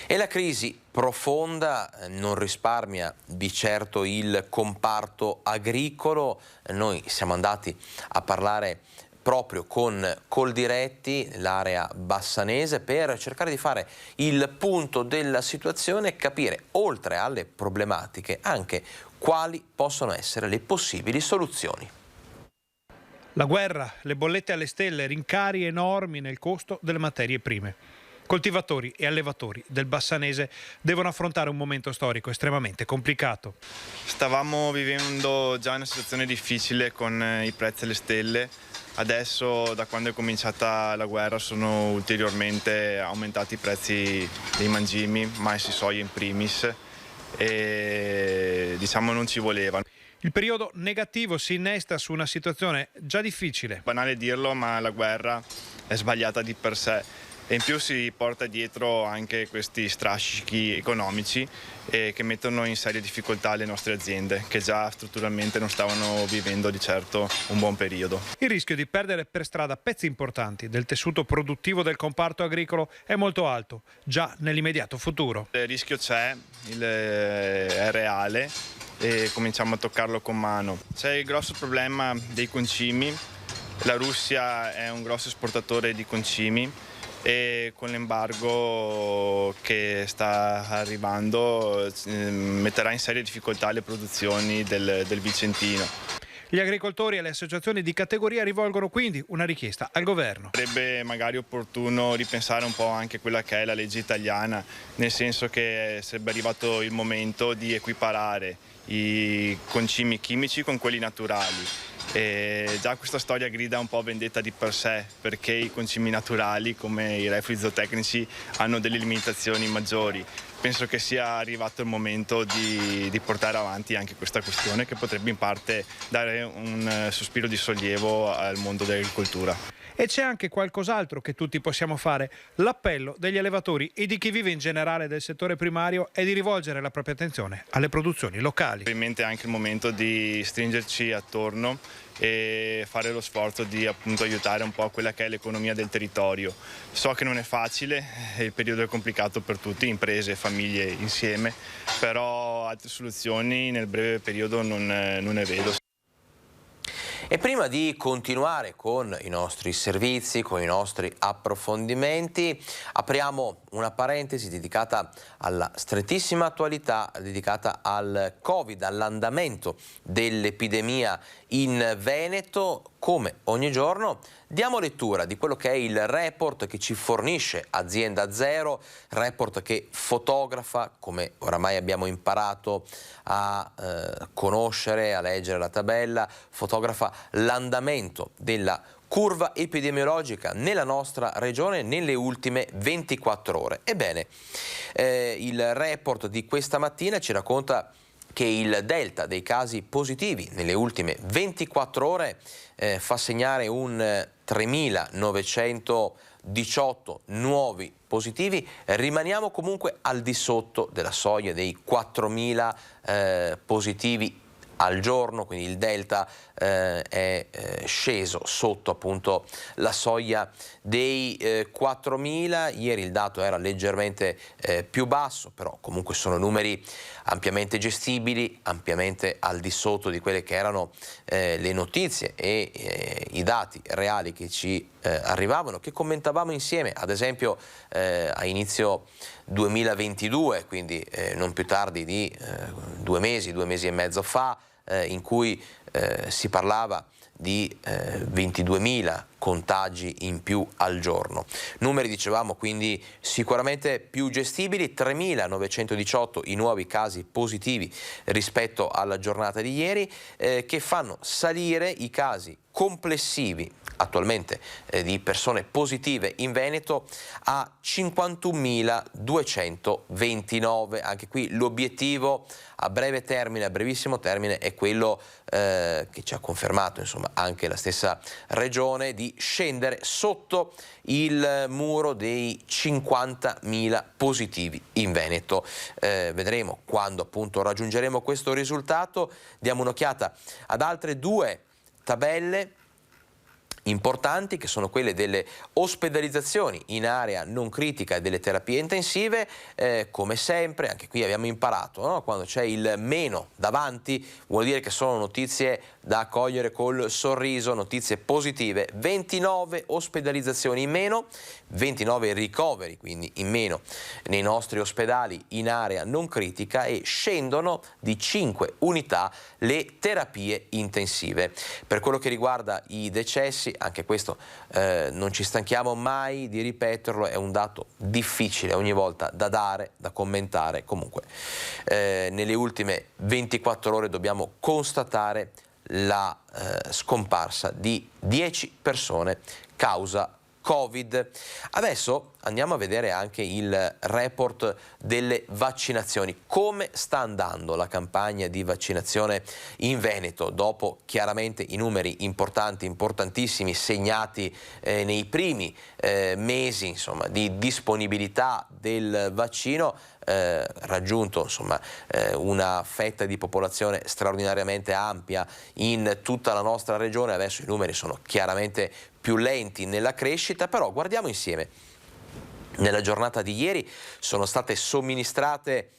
E la crisi profonda non risparmia di certo il comparto agricolo. Noi siamo andati a parlare proprio con Coldiretti, l'area bassanese, per cercare di fare il punto della situazione e capire, oltre alle problematiche, anche quali possono essere le possibili soluzioni. La guerra, le bollette alle stelle, rincari enormi nel costo delle materie prime. Coltivatori e allevatori del Bassanese devono affrontare un momento storico estremamente complicato. Stavamo vivendo già una situazione difficile con i prezzi alle stelle, Adesso, da quando è cominciata la guerra, sono ulteriormente aumentati i prezzi dei mangimi, mais e soia in primis, e diciamo non ci voleva. Il periodo negativo si innesta su una situazione già difficile. Banale dirlo, ma la guerra è sbagliata di per sé e in più si porta dietro anche questi strascichi economici che mettono in seria difficoltà le nostre aziende, che già strutturalmente non stavano vivendo di certo un buon periodo. Il rischio di perdere per strada pezzi importanti del tessuto produttivo del comparto agricolo è molto alto, già nell'immediato futuro. Il rischio c'è, è reale e cominciamo a toccarlo con mano. C'è il grosso problema dei concimi. La Russia è un grosso esportatore di concimi e con l'embargo che sta arrivando metterà in seria difficoltà le produzioni del Vicentino. Gli agricoltori e le associazioni di categoria rivolgono quindi una richiesta al governo. Sarebbe magari opportuno ripensare un po' anche quella che è la legge italiana, nel senso che sarebbe arrivato il momento di equiparare i concimi chimici con quelli naturali. E già questa storia grida un po' vendetta di per sé, perché i concimi naturali come i reflui zootecnici hanno delle limitazioni maggiori. Penso che sia arrivato il momento di portare avanti anche questa questione, che potrebbe in parte dare un sospiro di sollievo al mondo dell'agricoltura. E c'è anche qualcos'altro che tutti possiamo fare. L'appello degli allevatori e di chi vive in generale del settore primario è di rivolgere la propria attenzione alle produzioni locali. Ovviamente è anche il momento di stringerci attorno e fare lo sforzo di appunto aiutare un po' quella che è l'economia del territorio. So che non è facile, il periodo è complicato per tutti, imprese e famiglie insieme, però altre soluzioni nel breve periodo non ne vedo. E prima di continuare con i nostri servizi, con i nostri approfondimenti, apriamo una parentesi dedicata alla strettissima attualità, dedicata al Covid, all'andamento dell'epidemia in Veneto. Come ogni giorno diamo lettura di quello che è il report che ci fornisce Azienda Zero, report che fotografa, come oramai abbiamo imparato a conoscere, a leggere la tabella, fotografa l'andamento della curva epidemiologica nella nostra regione nelle ultime 24 ore. Ebbene, il report di questa mattina ci racconta che il delta dei casi positivi nelle ultime 24 ore fa segnare un 3.918 nuovi positivi. Rimaniamo comunque al di sotto della soglia dei 4.000 positivi al giorno, quindi il delta è sceso sotto appunto la soglia dei 4.000. Ieri il dato era leggermente più basso, però comunque sono numeri ampiamente gestibili, ampiamente al di sotto di quelle che erano le notizie e i dati reali che ci arrivavano, che commentavamo insieme, ad esempio a inizio 2022, quindi non più tardi di 2 mesi e mezzo fa, in cui si parlava di 22.000 contagi in più al giorno. Numeri, dicevamo, quindi sicuramente più gestibili, 3.918 i nuovi casi positivi rispetto alla giornata di ieri, che fanno salire i casi complessivi attualmente di persone positive in Veneto a 51.229. Anche qui l'obiettivo a breve termine, a brevissimo termine, è quello che ci ha confermato insomma anche la stessa regione, di scendere sotto il muro dei 50.000 positivi in Veneto. Vedremo quando appunto raggiungeremo questo risultato. Diamo un'occhiata ad altre 2 tabelle importanti, che sono quelle delle ospedalizzazioni in area non critica e delle terapie intensive. Come sempre anche qui abbiamo imparato, no? Quando c'è il meno davanti vuol dire che sono notizie da accogliere col sorriso, notizie positive. 29 ospedalizzazioni in meno, 29 ricoveri quindi in meno nei nostri ospedali in area non critica, e scendono di 5 unità le terapie intensive. Per quello che riguarda i decessi, anche questo non ci stanchiamo mai di ripeterlo, è un dato difficile ogni volta da dare, da commentare. Comunque nelle ultime 24 ore dobbiamo constatare la scomparsa di 10 persone causa Covid. Adesso andiamo a vedere anche il report delle vaccinazioni. Come sta andando la campagna di vaccinazione in Veneto dopo chiaramente i numeri importantissimi segnati nei primi mesi, insomma, di disponibilità del vaccino, raggiunto insomma una fetta di popolazione straordinariamente ampia in tutta la nostra regione. Adesso i numeri sono chiaramente più lenti nella crescita, però guardiamo insieme. Nella giornata di ieri sono state somministrate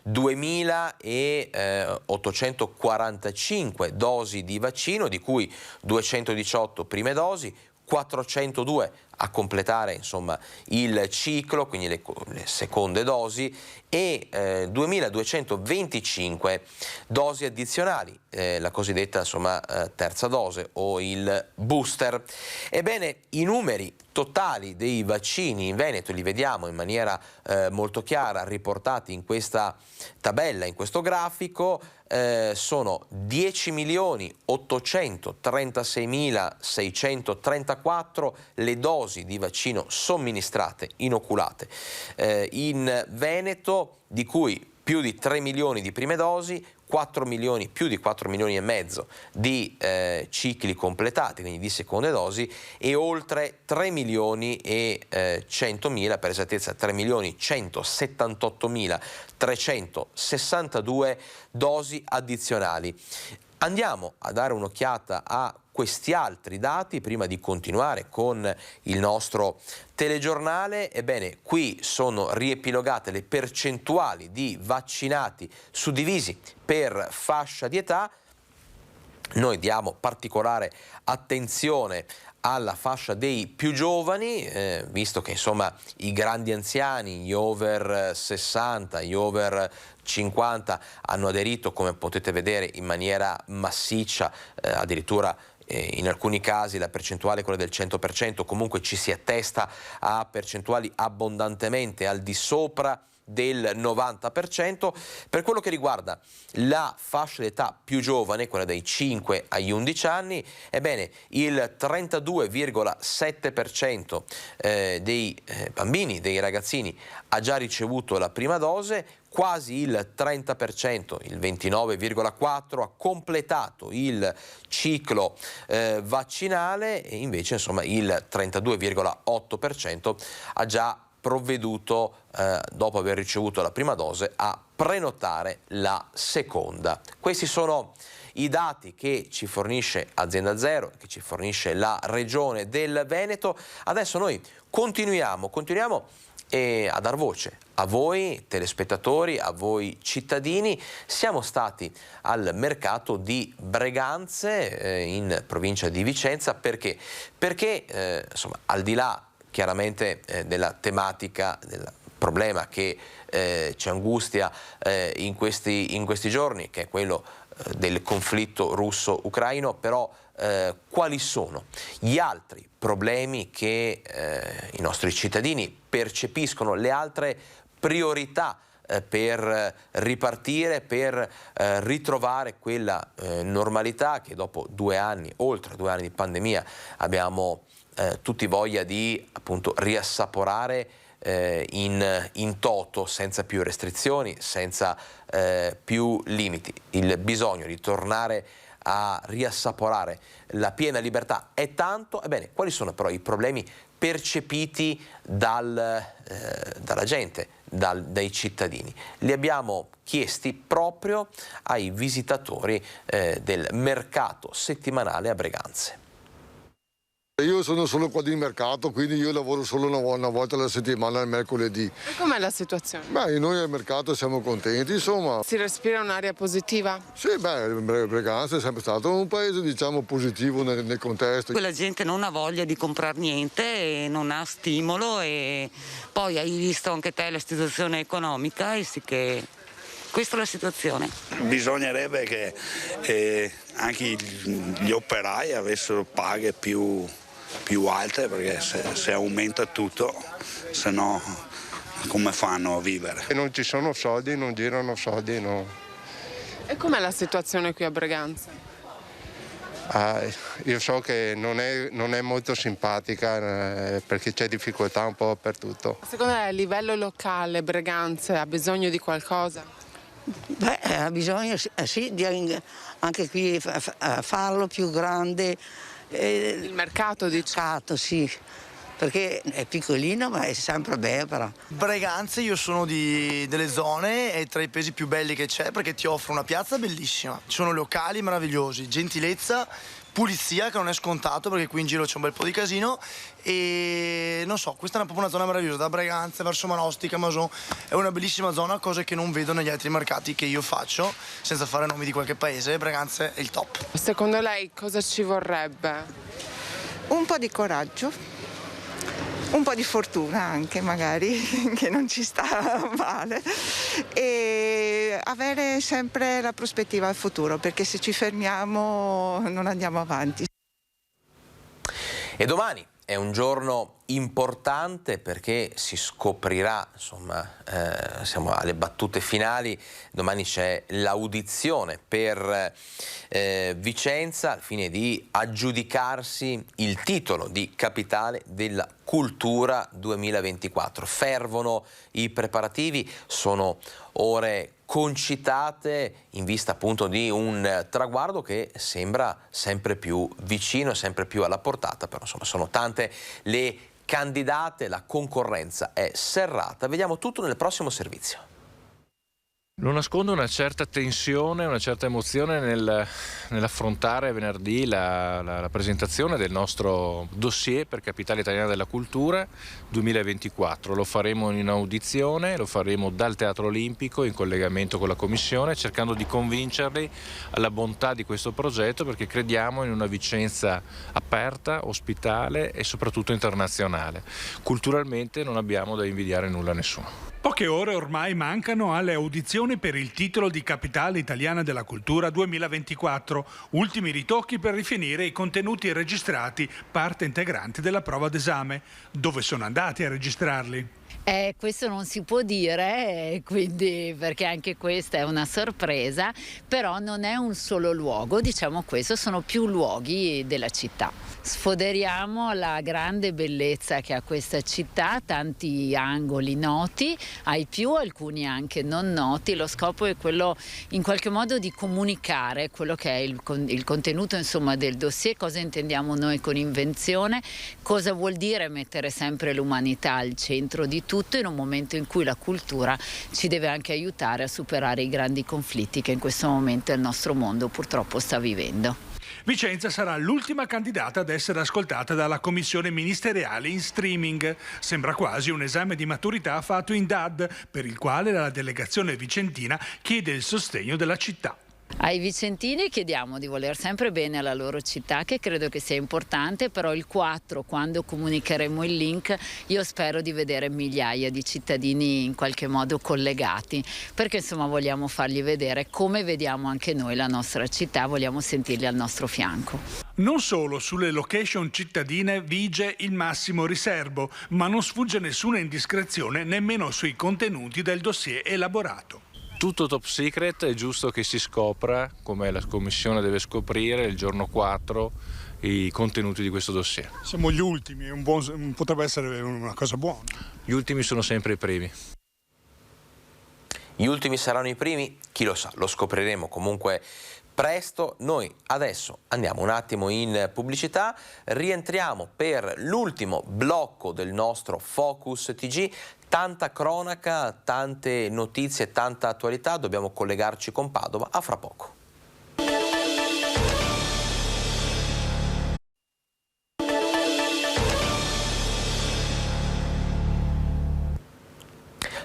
2.845 dosi di vaccino, di cui 218 prime dosi, 402 a completare insomma il ciclo, quindi le seconde dosi, e 2.225 dosi addizionali, la cosiddetta insomma terza dose o il booster. Ebbene, i numeri totali dei vaccini in Veneto li vediamo in maniera molto chiara, riportati in questa tabella, in questo grafico. Sono 10.836.634 le dosi di vaccino somministrate, inoculate in Veneto, di cui più di 3 milioni di prime dosi, più di 4 milioni e mezzo di cicli completati, quindi di seconde dosi, e oltre 3 milioni e 100.000, per esattezza 3 milioni 178.362 dosi addizionali. Andiamo a dare un'occhiata a questi altri dati prima di continuare con il nostro telegiornale. Ebbene, qui sono riepilogate le percentuali di vaccinati suddivisi per fascia di età. Noi diamo particolare attenzione alla fascia dei più giovani, visto che insomma i grandi anziani, gli over 60, gli over 50 hanno aderito, come potete vedere, in maniera massiccia, addirittura in alcuni casi la percentuale è quella del 100%, comunque ci si attesta a percentuali abbondantemente al di sopra del 90%. Per quello che riguarda la fascia d'età più giovane, quella dai 5 agli 11 anni, ebbene il 32,7% dei bambini, dei ragazzini ha già ricevuto la prima dose, quasi il 30%, il 29,4% ha completato il ciclo vaccinale, e invece insomma il 32,8% ha già provveduto, dopo aver ricevuto la prima dose, a prenotare la seconda. Questi sono i dati che ci fornisce Azienda Zero, che ci fornisce la Regione del Veneto. Adesso noi continuiamo a dar voce a voi telespettatori, a voi cittadini. Siamo stati al mercato di Breganze in provincia di Vicenza perché insomma, al di là chiaramente della tematica, del problema che ci angustia in questi giorni, che è quello del conflitto russo-ucraino, però quali sono gli altri problemi che i nostri cittadini percepiscono, le altre priorità per ripartire, per ritrovare quella normalità che dopo oltre 2 anni di pandemia, abbiamo tutti voglia di appunto riassaporare in toto, senza più restrizioni, senza più limiti. Il bisogno di tornare a riassaporare la piena libertà è tanto. Ebbene, quali sono però i problemi percepiti dalla gente, dai cittadini? Li abbiamo chiesti proprio ai visitatori del mercato settimanale a Breganze. Io sono solo qua di mercato, quindi io lavoro solo una volta alla settimana, il mercoledì. E com'è la situazione? Beh, noi al mercato siamo contenti, insomma. Si respira un'aria positiva? Sì, Breganze è sempre stato un paese, diciamo, positivo nel contesto. La gente non ha voglia di comprare niente e non ha stimolo, e poi hai visto anche te la situazione economica, e sì che questa è la situazione. Bisognerebbe che anche gli operai avessero paghe più alte, perché se aumenta tutto, se no come fanno a vivere? E non ci sono soldi, non girano soldi, no. E com'è la situazione qui a Breganze? Io so che non è molto simpatica perché c'è difficoltà un po' dappertutto. Secondo lei a livello locale Breganze ha bisogno di qualcosa? Beh, ha bisogno sì, anche qui farlo più grande. Il mercato, dice? Mercato, sì, perché è piccolino ma è sempre bello però. Breganze, io sono delle zone, è tra i paesi più belli che c'è perché ti offre una piazza bellissima, ci sono locali meravigliosi, gentilezza, pulizia che non è scontato perché qui in giro c'è un bel po' di casino e non so, questa è proprio una zona meravigliosa, da Breganze verso Manostica, Mason, è una bellissima zona, cose che non vedo negli altri mercati che io faccio, senza fare nomi di qualche paese. Breganze è il top. Secondo lei cosa ci vorrebbe? Un po' di coraggio, un po' di fortuna anche magari, che non ci sta male, e avere sempre la prospettiva al futuro, perché se ci fermiamo non andiamo avanti. E domani è un giorno importante perché si scoprirà, insomma, siamo alle battute finali, domani c'è l'audizione per Vicenza al fine di aggiudicarsi il titolo di capitale della cultura 2024. Fervono i preparativi, sono ore concitate in vista appunto di un traguardo che sembra sempre più vicino, sempre più alla portata, però insomma sono tante le candidate, la concorrenza è serrata. Vediamo tutto nel prossimo servizio. Non nascondo una certa tensione, una certa emozione nell'affrontare venerdì la presentazione del nostro dossier per Capitale Italiana della Cultura 2024. Lo faremo in audizione, lo faremo dal Teatro Olimpico in collegamento con la Commissione, cercando di convincerli alla bontà di questo progetto, perché crediamo in una Vicenza aperta, ospitale e soprattutto internazionale. Culturalmente non abbiamo da invidiare nulla a nessuno. Poche ore ormai mancano alle audizioni per il titolo di Capitale Italiana della Cultura 2024, ultimi ritocchi per rifinire i contenuti registrati, parte integrante della prova d'esame. Dove sono andati a registrarli? Questo non si può dire, quindi, perché anche questa è una sorpresa, però non è un solo luogo, diciamo questo, sono più luoghi della città. Sfoderiamo la grande bellezza che ha questa città, tanti angoli noti, ai più, alcuni anche non noti. Lo scopo è quello in qualche modo di comunicare quello che è il contenuto, insomma, del dossier, cosa intendiamo noi con invenzione, cosa vuol dire mettere sempre l'umanità al centro di tutto in un momento in cui la cultura ci deve anche aiutare a superare i grandi conflitti che in questo momento il nostro mondo purtroppo sta vivendo. Vicenza sarà l'ultima candidata ad essere ascoltata dalla commissione ministeriale in streaming. Sembra quasi un esame di maturità fatto in DAD, per il quale la delegazione vicentina chiede il sostegno della città. Ai vicentini chiediamo di voler sempre bene alla loro città, che credo che sia importante, però il 4, quando comunicheremo il link, io spero di vedere migliaia di cittadini in qualche modo collegati, perché insomma vogliamo fargli vedere come vediamo anche noi la nostra città, vogliamo sentirli al nostro fianco. Non solo sulle location cittadine vige il massimo riservo, ma non sfugge nessuna indiscrezione nemmeno sui contenuti del dossier elaborato. Tutto top secret, è giusto che si scopra, come la Commissione deve scoprire il giorno 4, i contenuti di questo dossier. Siamo gli ultimi, potrebbe essere una cosa buona. Gli ultimi sono sempre i primi. Gli ultimi saranno i primi? Chi lo sa, lo scopriremo comunque presto. Noi adesso andiamo un attimo in pubblicità, rientriamo per l'ultimo blocco del nostro Focus TG. Tanta cronaca, tante notizie, tanta attualità, dobbiamo collegarci con Padova. A fra poco.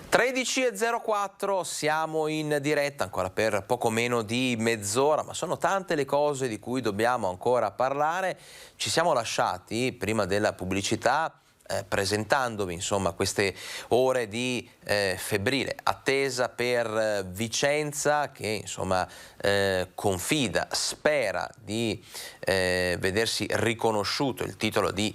(13:04), siamo in diretta ancora per poco meno di mezz'ora, ma sono tante le cose di cui dobbiamo ancora parlare. Ci siamo lasciati prima della pubblicità presentandovi insomma queste ore di febbrile attesa per Vicenza, che insomma confida, spera di vedersi riconosciuto il titolo di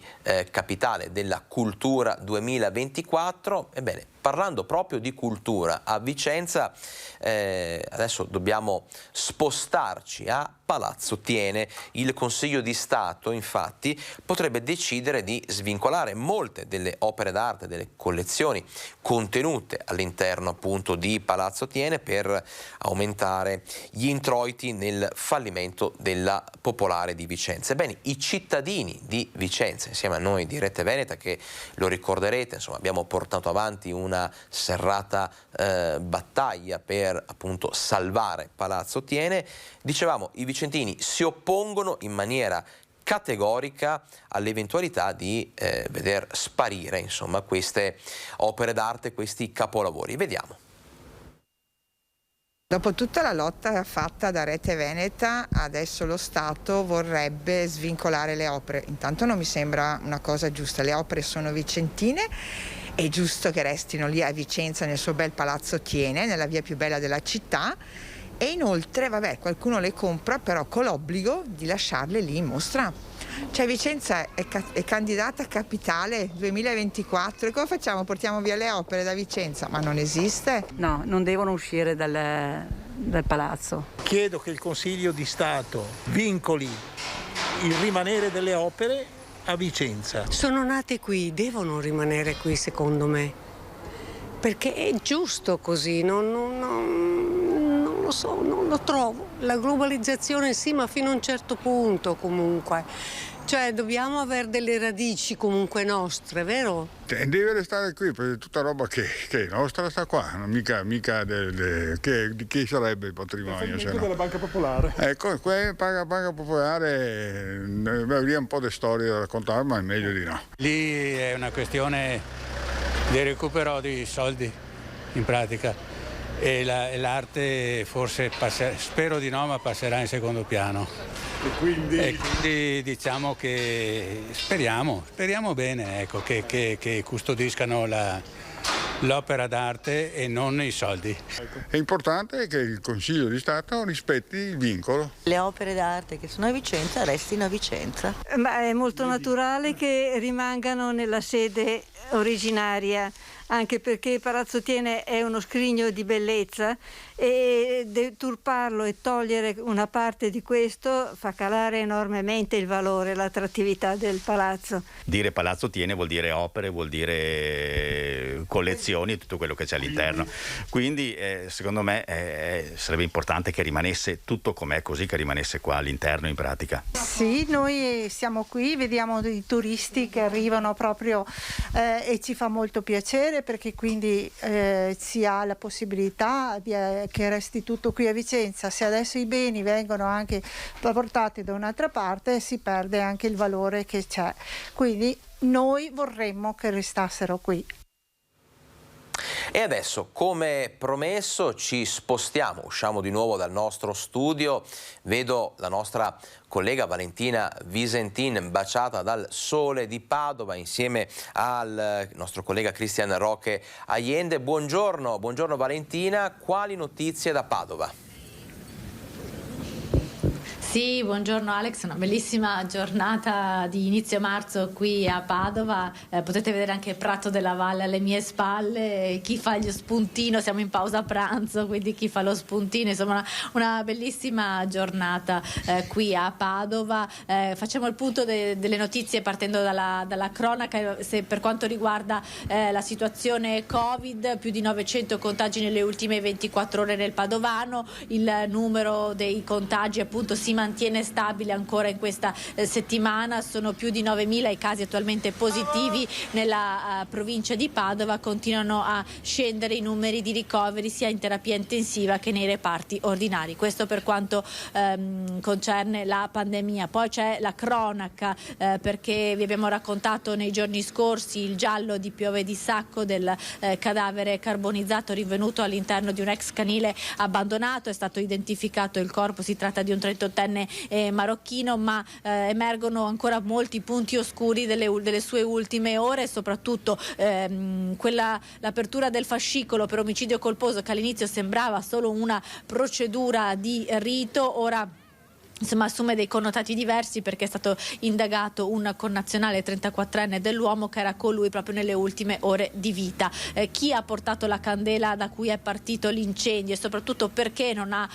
capitale della cultura 2024. Ebbene, parlando proprio di cultura, a Vicenza adesso dobbiamo spostarci a Palazzo Thiene. Il Consiglio di Stato, infatti, potrebbe decidere di svincolare molte delle opere d'arte, delle collezioni contenute all'interno appunto di Palazzo Thiene per aumentare gli introiti nel fallimento della Popolare di Vicenza. Ebbene, i cittadini di Vicenza, insieme a noi di Rete Veneta, che lo ricorderete, insomma, abbiamo portato avanti una serrata battaglia per appunto salvare Palazzo Thiene. Dicevamo, i vicentini si oppongono in maniera categorica all'eventualità di veder sparire, insomma, queste opere d'arte, questi capolavori. Vediamo. Dopo tutta la lotta fatta da Rete Veneta, adesso lo Stato vorrebbe svincolare le opere. Intanto non mi sembra una cosa giusta, le opere sono vicentine, è giusto che restino lì a Vicenza nel suo bel Palazzo Thiene, nella via più bella della città, e inoltre, vabbè, qualcuno le compra però con l'obbligo di lasciarle lì in mostra. Cioè Vicenza è candidata a capitale 2024 e come facciamo? Portiamo via le opere da Vicenza? Ma non esiste. No, non devono uscire dal palazzo. Chiedo che il Consiglio di Stato vincoli il rimanere delle opere a Vicenza. Sono nate qui, devono rimanere qui secondo me, perché è giusto così, non lo so, non lo trovo. La globalizzazione sì, ma fino a un certo punto comunque. Cioè dobbiamo avere delle radici comunque nostre, vero? Deve restare qui perché tutta roba che è nostra sta qua, mica di chi sarebbe il patrimonio. Se no. Della Banca Popolare. Ecco, Banca Popolare avrà un po' di storie da raccontare, ma è meglio di no. Lì è una questione di recupero di soldi, in pratica. E l'arte forse spero di no, ma passerà in secondo piano. E quindi diciamo che speriamo bene, ecco, che custodiscano l'opera d'arte e non i soldi. È importante che il Consiglio di Stato rispetti il vincolo. Le opere d'arte che sono a Vicenza restino a Vicenza. Ma è molto naturale che rimangano nella sede originaria, anche perché Palazzo Thiene è uno scrigno di bellezza e deturparlo e togliere una parte di questo fa calare enormemente il valore, l'attrattività del palazzo. Dire Palazzo Thiene vuol dire opere, vuol dire collezioni e tutto quello che c'è all'interno. Quindi secondo me sarebbe importante che rimanesse tutto com'è, così che rimanesse qua all'interno in pratica. Sì, noi siamo qui, vediamo i turisti che arrivano proprio e ci fa molto piacere perché quindi si ha la possibilità che resti tutto qui a Vicenza. Se adesso i beni vengono anche portati da un'altra parte si perde anche il valore che c'è. Quindi noi vorremmo che restassero qui. E adesso, come promesso, ci spostiamo, usciamo di nuovo dal nostro studio. Vedo la nostra collega Valentina Visentin baciata dal sole di Padova insieme al nostro collega Cristian Roque Allende. Buongiorno Valentina, quali notizie da Padova? Sì, buongiorno Alex, una bellissima giornata di inizio marzo qui a Padova, potete vedere anche Prato della Valle alle mie spalle, chi fa lo spuntino, siamo in pausa pranzo, quindi chi fa lo spuntino, insomma una bellissima giornata qui a Padova. Facciamo il punto delle notizie partendo dalla cronaca. Per quanto riguarda la situazione Covid, più di 900 contagi nelle ultime 24 ore nel Padovano, il numero dei contagi appunto si mantiene stabile ancora in questa settimana, sono più di 9.000 i casi attualmente positivi nella provincia di Padova, continuano a scendere i numeri di ricoveri sia in terapia intensiva che nei reparti ordinari. Questo per quanto concerne la pandemia. Poi c'è la cronaca perché vi abbiamo raccontato nei giorni scorsi il giallo di Piove di Sacco del cadavere carbonizzato rinvenuto all'interno di un ex canile abbandonato, è stato identificato il corpo, si tratta di un 38enne marocchino, ma emergono ancora molti punti oscuri delle sue ultime ore, soprattutto l'apertura del fascicolo per omicidio colposo che all'inizio sembrava solo una procedura di rito, ora insomma assume dei connotati diversi, perché è stato indagato un connazionale 34enne dell'uomo che era con lui proprio nelle ultime ore di vita. Chi ha portato la candela da cui è partito l'incendio e soprattutto perché non ha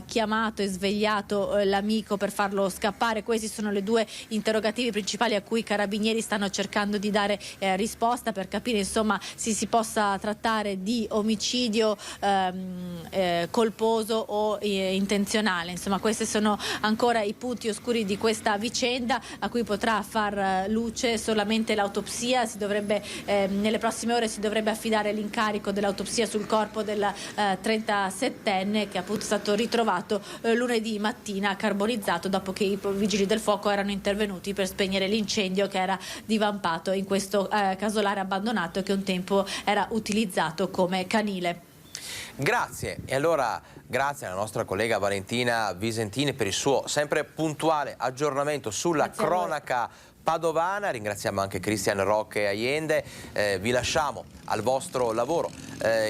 chiamato e svegliato l'amico per farlo scappare? Questi sono le due interrogativi principali a cui i carabinieri stanno cercando di dare risposta, per capire insomma se si possa trattare di omicidio colposo o intenzionale. Insomma, questi sono ancora i punti oscuri di questa vicenda, a cui potrà far luce solamente l'autopsia. Nelle prossime ore si dovrebbe affidare l'incarico dell'autopsia sul corpo del 37enne, che appunto è stato ritrovato lunedì mattina carbonizzato, dopo che i vigili del fuoco erano intervenuti per spegnere l'incendio che era divampato in questo casolare abbandonato che un tempo era utilizzato come canile. Grazie, e allora grazie alla nostra collega Valentina Visentini per il suo sempre puntuale aggiornamento sulla cronaca padovana. Ringraziamo anche Cristian Rocche Allende, vi lasciamo al vostro lavoro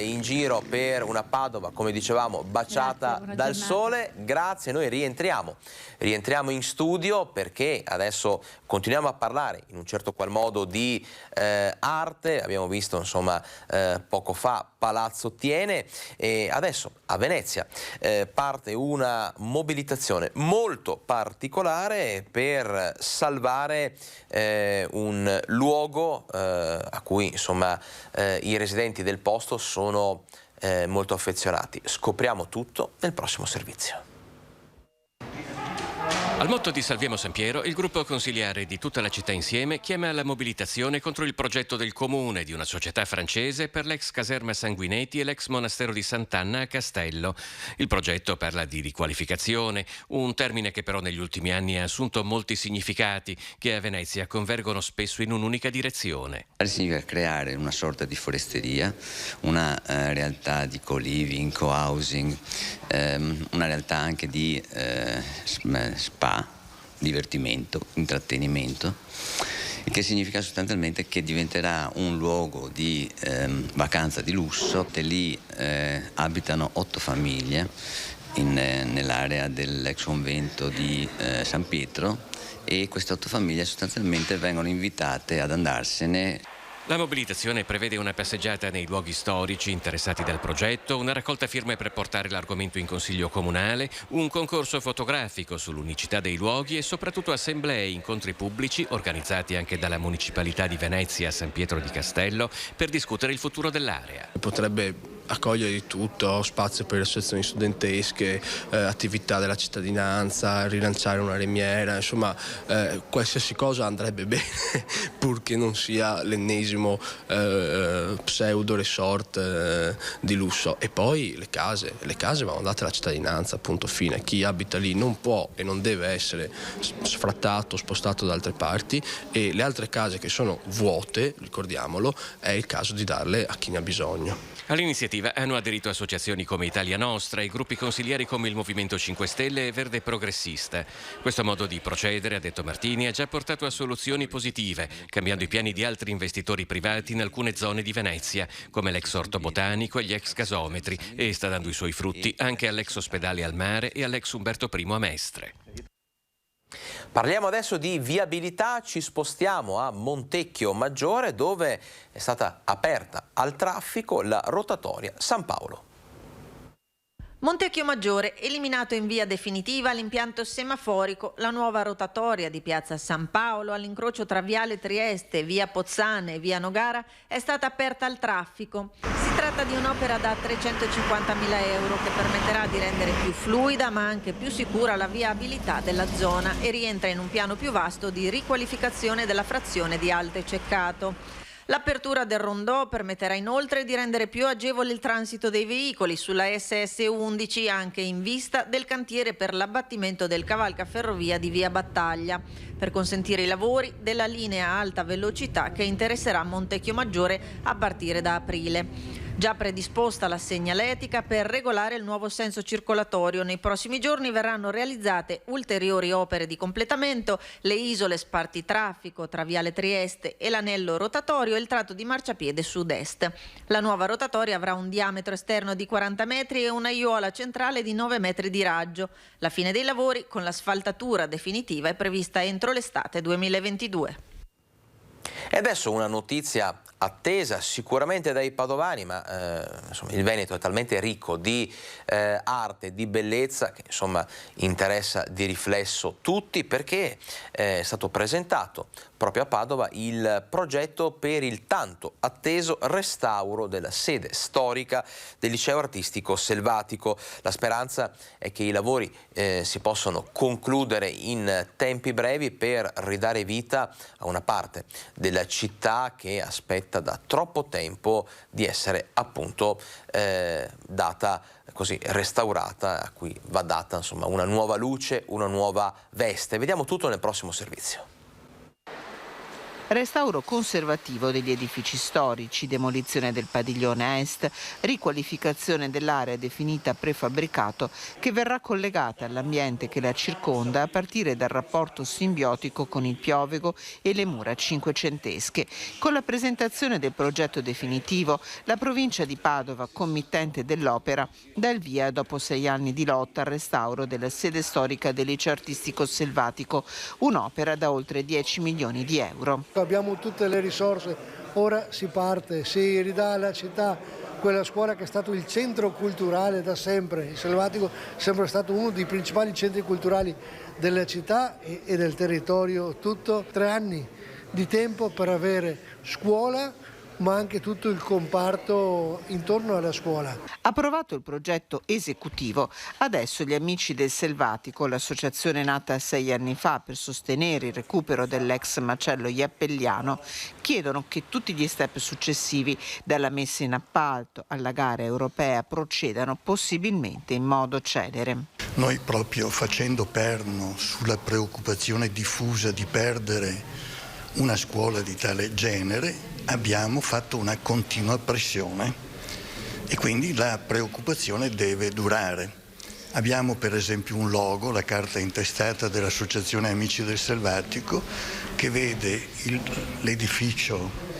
in giro per una Padova, come dicevamo, baciata dal sole. Grazie, noi rientriamo in studio, perché adesso continuiamo a parlare in un certo qual modo di arte. Abbiamo visto insomma poco fa Palazzo Thiene, e adesso a Venezia parte una mobilitazione molto particolare per salvare un luogo a cui insomma i residenti del posto sono molto affezionati. Scopriamo tutto nel prossimo servizio. Al motto di Salviamo San Piero, il gruppo consiliare di Tutta la città insieme chiama alla mobilitazione contro il progetto del comune di una società francese per l'ex caserma Sanguinetti e l'ex monastero di Sant'Anna a Castello. Il progetto parla di riqualificazione, un termine che però negli ultimi anni ha assunto molti significati che a Venezia convergono spesso in un'unica direzione. Significa creare una sorta di foresteria, una realtà di co-living, co-housing, una realtà anche di spa, divertimento, intrattenimento, il che significa sostanzialmente che diventerà un luogo di vacanza di lusso. E lì abitano 8 famiglie nell'area dell'ex convento di San Pietro, e queste 8 famiglie sostanzialmente vengono invitate ad andarsene. La mobilitazione prevede una passeggiata nei luoghi storici interessati dal progetto, una raccolta firme per portare l'argomento in consiglio comunale, un concorso fotografico sull'unicità dei luoghi e soprattutto assemblee e incontri pubblici organizzati anche dalla Municipalità di Venezia a San Pietro di Castello per discutere il futuro dell'area. Potrebbe accogliere di tutto, spazio per le associazioni studentesche, attività della cittadinanza, rilanciare una remiera, insomma qualsiasi cosa andrebbe bene purché non sia l'ennesimo pseudo resort di lusso. E poi le case vanno date alla cittadinanza, punto fine. Chi abita lì non può e non deve essere sfrattato, spostato da altre parti, e le altre case che sono vuote, ricordiamolo, è il caso di darle a chi ne ha bisogno. All'iniziativa hanno aderito associazioni come Italia Nostra e gruppi consiliari come il Movimento 5 Stelle e Verde Progressista. Questo modo di procedere, ha detto Martini, ha già portato a soluzioni positive, cambiando i piani di altri investitori privati in alcune zone di Venezia, come l'ex orto botanico e gli ex gasometri, e sta dando i suoi frutti anche all'ex ospedale al mare e all'ex Umberto I a Mestre. Parliamo adesso di viabilità, ci spostiamo a Montecchio Maggiore, dove è stata aperta al traffico la rotatoria San Paolo. Montecchio Maggiore, eliminato in via definitiva l'impianto semaforico, la nuova rotatoria di piazza San Paolo all'incrocio tra viale Trieste, via Pozzane e via Nogara è stata aperta al traffico. Si tratta di un'opera da 350.000 euro che permetterà di rendere più fluida ma anche più sicura la viabilità della zona e rientra in un piano più vasto di riqualificazione della frazione di Alte Ceccato. L'apertura del rondò permetterà inoltre di rendere più agevole il transito dei veicoli sulla SS11 anche in vista del cantiere per l'abbattimento del cavalcaferrovia di via Battaglia, per consentire i lavori della linea alta velocità che interesserà Montecchio Maggiore a partire da aprile. Già predisposta la segnaletica per regolare il nuovo senso circolatorio. Nei prossimi giorni verranno realizzate ulteriori opere di completamento, le isole spartitraffico tra Viale Trieste e l'anello rotatorio e il tratto di marciapiede sud-est. La nuova rotatoria avrà un diametro esterno di 40 metri e una aiuola centrale di 9 metri di raggio. La fine dei lavori con l'asfaltatura definitiva è prevista entro l'estate 2022. E adesso una notizia attesa sicuramente dai padovani, ma insomma, il Veneto è talmente ricco di arte, di bellezza che insomma interessa di riflesso tutti, perché è stato presentato proprio a Padova il progetto per il tanto atteso restauro della sede storica del liceo artistico Selvatico. La speranza è che i lavori si possano concludere in tempi brevi per ridare vita a una parte della città che aspetta da troppo tempo di essere appunto data così, restaurata, a cui va data insomma una nuova luce, una nuova veste. Vediamo tutto nel prossimo servizio. Restauro conservativo degli edifici storici, demolizione del padiglione est, riqualificazione dell'area definita prefabbricato che verrà collegata all'ambiente che la circonda a partire dal rapporto simbiotico con il Piovego e le mura cinquecentesche. Con la presentazione del progetto definitivo, la provincia di Padova, committente dell'opera, dà il via dopo 6 anni di lotta al restauro della sede storica del liceo artistico Selvatico, un'opera da oltre 10 milioni di euro. Abbiamo tutte le risorse, ora si parte, si ridà alla città quella scuola che è stato il centro culturale da sempre. Il Selvatico è sempre stato uno dei principali centri culturali della città e del territorio tutto. 3 anni di tempo per avere scuola, ma anche tutto il comparto intorno alla scuola. Approvato il progetto esecutivo, adesso gli amici del Selvatico, l'associazione nata 6 anni fa per sostenere il recupero dell'ex macello Iappelliano, chiedono che tutti gli step successivi, dalla messa in appalto alla gara europea, procedano possibilmente in modo celere. Noi, proprio facendo perno sulla preoccupazione diffusa di perdere una scuola di tale genere, abbiamo fatto una continua pressione e quindi la preoccupazione deve durare. Abbiamo per esempio un logo, la carta intestata dell'Associazione Amici del Selvatico, che vede l'edificio,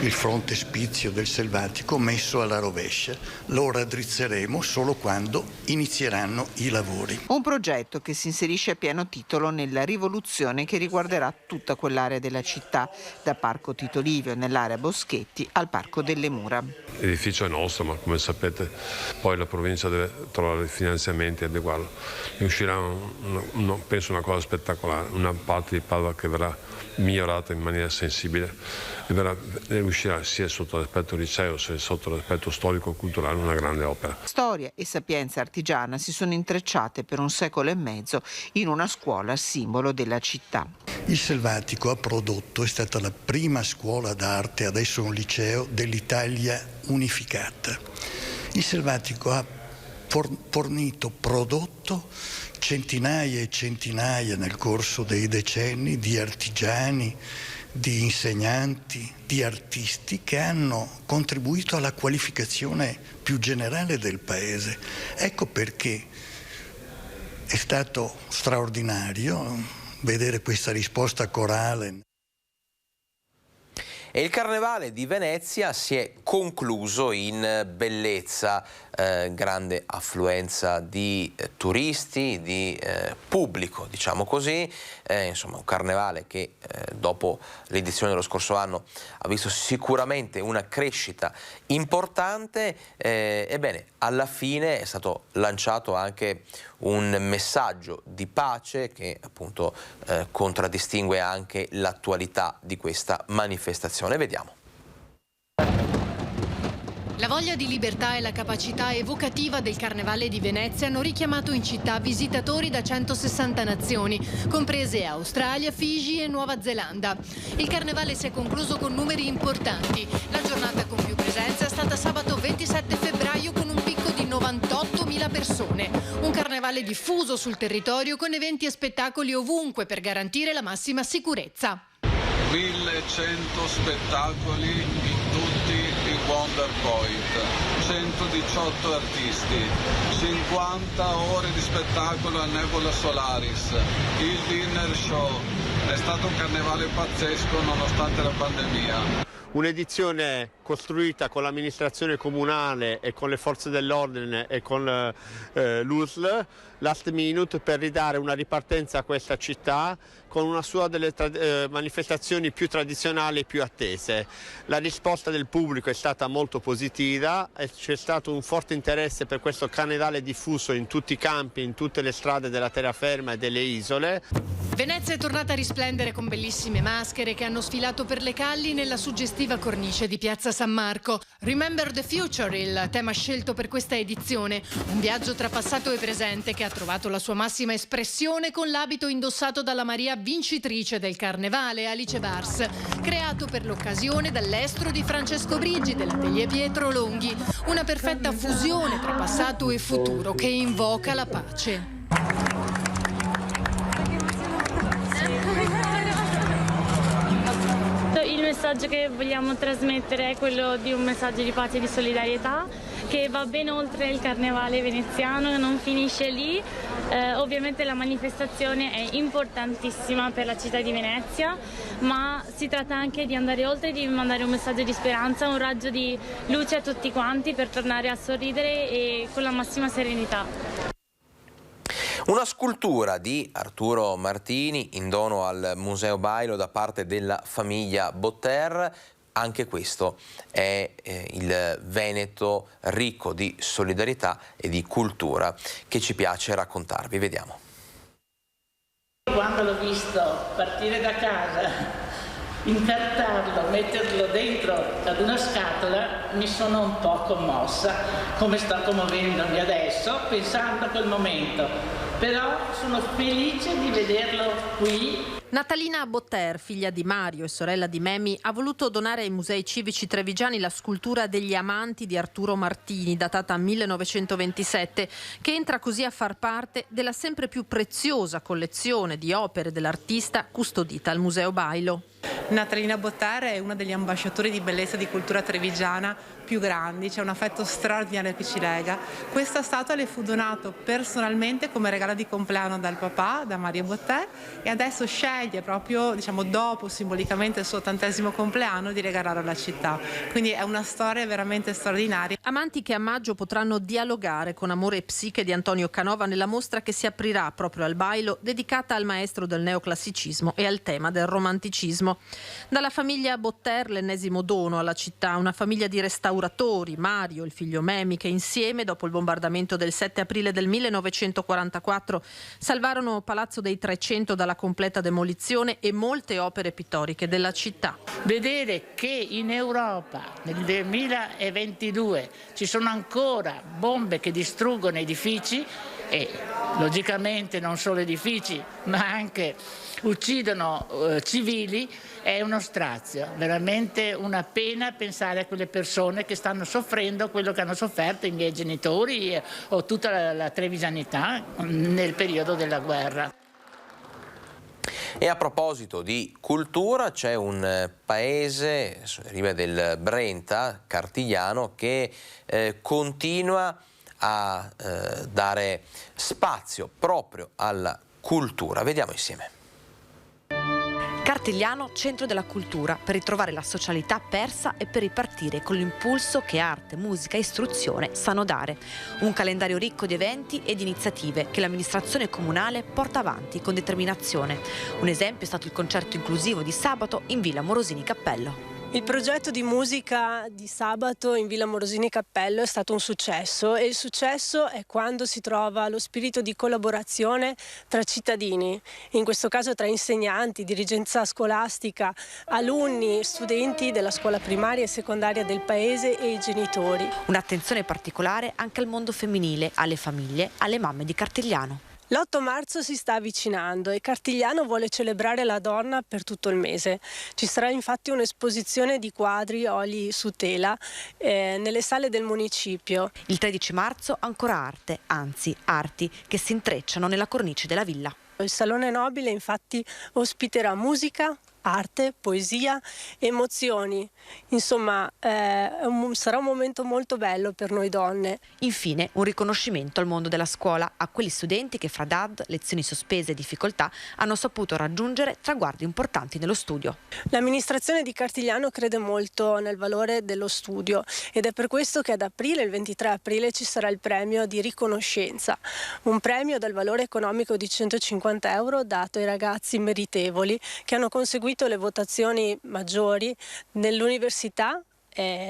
il frontespizio del Selvatico messo alla rovescia. Lo raddrizzeremo solo quando inizieranno i lavori. Un progetto che si inserisce a pieno titolo nella rivoluzione che riguarderà tutta quell'area della città, da Parco Tito Livio nell'area Boschetti al Parco delle Mura. L'edificio è nostro, ma come sapete poi la provincia deve trovare i finanziamenti e adeguarlo. E uscirà penso una cosa spettacolare, una parte di Padova che verrà migliorata in maniera sensibile e uscirà sia sotto l'aspetto liceo sia sotto l'aspetto storico-culturale una grande opera. Storia e sapienza artigiana si sono intrecciate per 1 secolo e mezzo in una scuola simbolo della città. Il Selvatico ha prodotto, è stata la prima scuola d'arte, adesso un liceo, dell'Italia unificata. Il Selvatico ha prodotto centinaia e centinaia nel corso dei decenni di artigiani, di insegnanti, di artisti che hanno contribuito alla qualificazione più generale del paese. Ecco perché è stato straordinario vedere questa risposta corale. E il Carnevale di Venezia si è concluso in bellezza, grande affluenza di turisti, di pubblico, diciamo così, insomma un carnevale che dopo l'edizione dello scorso anno ha visto sicuramente una crescita importante. Ebbene, alla fine è stato lanciato anche un messaggio di pace che appunto contraddistingue anche l'attualità di questa manifestazione. Vediamo. La voglia di libertà e la capacità evocativa del Carnevale di Venezia hanno richiamato in città visitatori da 160 nazioni, comprese Australia, Figi e Nuova Zelanda. Il Carnevale si è concluso con numeri importanti. La giornata con più presenza è stata sabato 27 febbraio con un picco di 98.000 persone. Un carnevale diffuso sul territorio con eventi e spettacoli ovunque per garantire la massima sicurezza. 1100 spettacoli in tutti i buon PowerPoint, 118 artisti, 50 ore di spettacolo a Nebula Solaris, il dinner show. È stato un carnevale pazzesco nonostante la pandemia. Un'edizione costruita con l'amministrazione comunale e con le forze dell'ordine e con l'USL, last minute, per ridare una ripartenza a questa città con una sua delle manifestazioni più tradizionali e più attese. La risposta del pubblico è stata molto positiva e c'è stato un forte interesse per questo carnevale diffuso in tutti i campi, in tutte le strade della terraferma e delle isole. Venezia è tornata a risplendere con bellissime maschere che hanno sfilato per le calli nella suggestiva cornice di Piazza San Marco. Remember the Future, il tema scelto per questa edizione. Un viaggio tra passato e presente che ha trovato la sua massima espressione con l'abito indossato dalla Maria vincitrice del Carnevale, Alice Vars, creato per l'occasione dall'estro di Francesco Brigi dell'Atelier Pietro Longhi. Una perfetta fusione tra passato e futuro che invoca la pace. Il messaggio che vogliamo trasmettere è quello di un messaggio di pace e di solidarietà che va ben oltre il carnevale veneziano, non finisce lì. Ovviamente la manifestazione è importantissima per la città di Venezia, ma si tratta anche di andare oltre, di mandare un messaggio di speranza, un raggio di luce a tutti quanti per tornare a sorridere e con la massima serenità. Una scultura di Arturo Martini in dono al Museo Bailo da parte della famiglia Botter. Anche questo è il Veneto ricco di solidarietà e di cultura che ci piace raccontarvi. Vediamo. Quando l'ho visto partire da casa, incartarlo, metterlo dentro ad una scatola, mi sono un po' commossa, come sto commuovendomi adesso pensando a quel momento. Però sono felice di vederlo qui. Natalina Botter, figlia di Mario e sorella di Memi, ha voluto donare ai musei civici trevigiani la scultura degli amanti di Arturo Martini, datata 1927, che entra così a far parte della sempre più preziosa collezione di opere dell'artista custodita al Museo Bailo. Natalina Botter è una degli ambasciatori di bellezza e di cultura trevigiana più grandi, c'è un affetto straordinario che ci lega. Questa statua le fu donato personalmente come regalo di compleanno dal papà, da Mario Botter, e adesso sceglie proprio, dopo simbolicamente il suo 80° compleanno, di regalarlo alla città. Quindi è una storia veramente straordinaria. Amanti che a maggio potranno dialogare con Amore e Psiche di Antonio Canova nella mostra che si aprirà proprio al Bailo, dedicata al maestro del neoclassicismo e al tema del romanticismo. Dalla famiglia Botter l'ennesimo dono alla città, una famiglia di restauratori, Mario, il figlio Memi, che insieme, dopo il bombardamento del 7 aprile del 1944, salvarono Palazzo dei 300 dalla completa demolizione e molte opere pittoriche della città. Vedere che in Europa nel 2022 ci sono ancora bombe che distruggono edifici e logicamente non solo edifici ma anche uccidono civili è uno strazio, veramente una pena pensare a quelle persone che stanno soffrendo quello che hanno sofferto i miei genitori o tutta la trevigianità nel periodo della guerra. E a proposito di cultura, c'è un paese sulle rive del Brenta, Cartigliano, che continua a dare spazio proprio alla cultura. Vediamo insieme. Cartigliano, centro della cultura, per ritrovare la socialità persa e per ripartire con l'impulso che arte, musica e istruzione sanno dare. Un calendario ricco di eventi e di iniziative che l'amministrazione comunale porta avanti con determinazione. Un esempio è stato il concerto inclusivo di sabato in Villa Morosini Cappello. Il progetto di musica di sabato in Villa Morosini Cappello è stato un successo e il successo è quando si trova lo spirito di collaborazione tra cittadini, in questo caso tra insegnanti, dirigenza scolastica, alunni, studenti della scuola primaria e secondaria del paese e i genitori. Un'attenzione particolare anche al mondo femminile, alle famiglie, alle mamme di Cartigliano. L'8 marzo si sta avvicinando e Cartigliano vuole celebrare la donna per tutto il mese. Ci sarà infatti un'esposizione di quadri, oli su tela nelle sale del municipio. Il 13 marzo ancora arte, anzi arti, che si intrecciano nella cornice della villa. Il Salone Nobile infatti ospiterà musica, arte, poesia, emozioni. Insomma, sarà un momento molto bello per noi donne. Infine, un riconoscimento al mondo della scuola, a quegli studenti che fra DAD, lezioni sospese e difficoltà hanno saputo raggiungere traguardi importanti nello studio. L'amministrazione di Cartigliano crede molto nel valore dello studio ed è per questo che ad aprile, il 23 aprile, ci sarà il premio di riconoscenza, un premio dal valore economico di 150 euro dato ai ragazzi meritevoli che hanno conseguito le votazioni maggiori nell'università,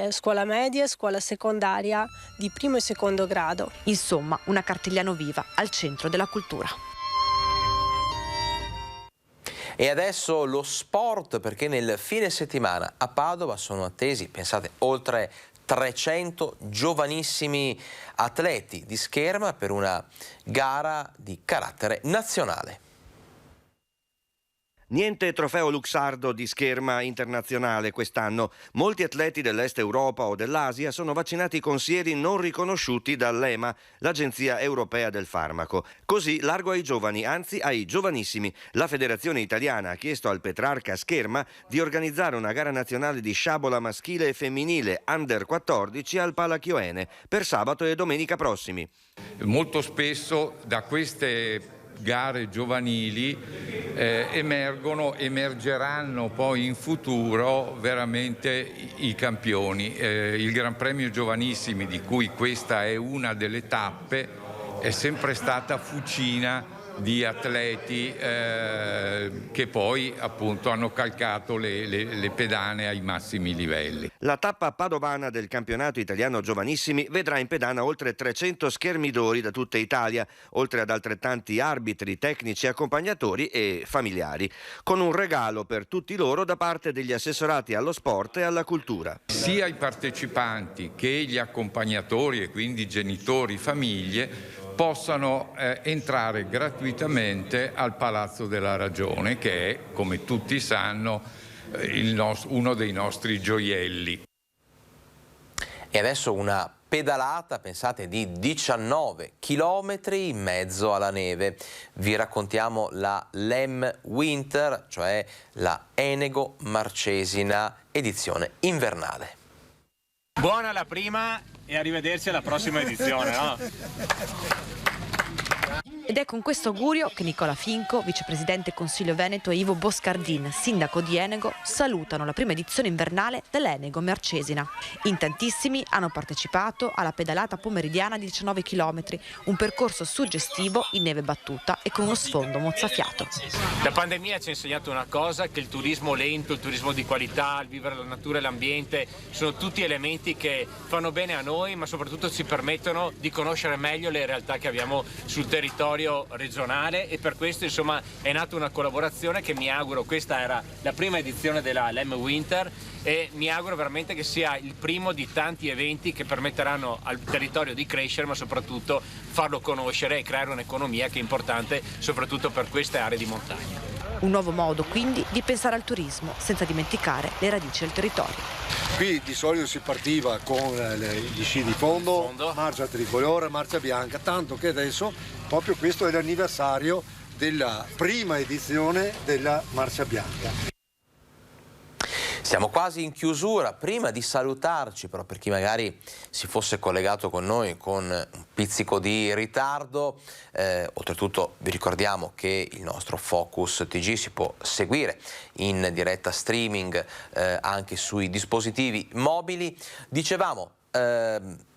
scuola media e scuola secondaria di primo e secondo grado. Insomma, una Cartigliano viva al centro della cultura. E adesso lo sport, perché nel fine settimana a Padova sono attesi, pensate, oltre 300 giovanissimi atleti di scherma per una gara di carattere nazionale. Niente trofeo Luxardo di scherma internazionale quest'anno. Molti atleti dell'Est Europa o dell'Asia sono vaccinati con sieri non riconosciuti dall'EMA, l'Agenzia Europea del Farmaco. Così largo ai giovani, anzi ai giovanissimi. La Federazione Italiana ha chiesto al Petrarca Scherma di organizzare una gara nazionale di sciabola maschile e femminile Under 14 al Palachioene per sabato e domenica prossimi. Molto spesso da queste gare giovanili emergeranno poi in futuro veramente i campioni. Il Gran Premio Giovanissimi, di cui questa è una delle tappe, è sempre stata fucina di atleti che poi appunto hanno calcato le pedane ai massimi livelli. La tappa padovana del campionato italiano giovanissimi vedrà in pedana oltre 300 schermidori da tutta Italia, oltre ad altrettanti arbitri, tecnici, accompagnatori e familiari, con un regalo per tutti loro da parte degli assessorati allo sport e alla cultura. Sia i partecipanti che gli accompagnatori e quindi genitori, famiglie possano entrare gratuitamente al Palazzo della Ragione, che è, come tutti sanno, uno dei nostri gioielli. E adesso una pedalata, pensate, di 19 chilometri in mezzo alla neve. Vi raccontiamo la LEM Winter, cioè la Enego Marcesina edizione invernale. Buona la prima e arrivederci alla prossima edizione, no? Ed è con questo augurio che Nicola Finco, vicepresidente Consiglio Veneto, e Ivo Boscardin, sindaco di Enego, salutano la prima edizione invernale dell'Enego Marcesina. In tantissimi hanno partecipato alla pedalata pomeridiana di 19 km, un percorso suggestivo in neve battuta e con uno sfondo mozzafiato. La pandemia ci ha insegnato una cosa, che il turismo lento, il turismo di qualità, il vivere la natura e l'ambiente sono tutti elementi che fanno bene a noi, ma soprattutto ci permettono di conoscere meglio le realtà che abbiamo sul territorio regionale, e per questo insomma è nata una collaborazione che mi auguro, questa era la prima edizione della LEM Winter, e mi auguro veramente che sia il primo di tanti eventi che permetteranno al territorio di crescere, ma soprattutto farlo conoscere e creare un'economia che è importante soprattutto per queste aree di montagna. Un nuovo modo quindi di pensare al turismo, senza dimenticare le radici del territorio. Qui di solito si partiva con gli sci di fondo, marcia tricolore, marcia bianca, tanto che adesso proprio questo è l'anniversario della prima edizione della marcia bianca. Siamo quasi in chiusura. Prima di salutarci, però, per chi magari si fosse collegato con noi con un pizzico di ritardo, oltretutto vi ricordiamo che il nostro Focus TG si può seguire in diretta streaming anche sui dispositivi mobili. Dicevamo,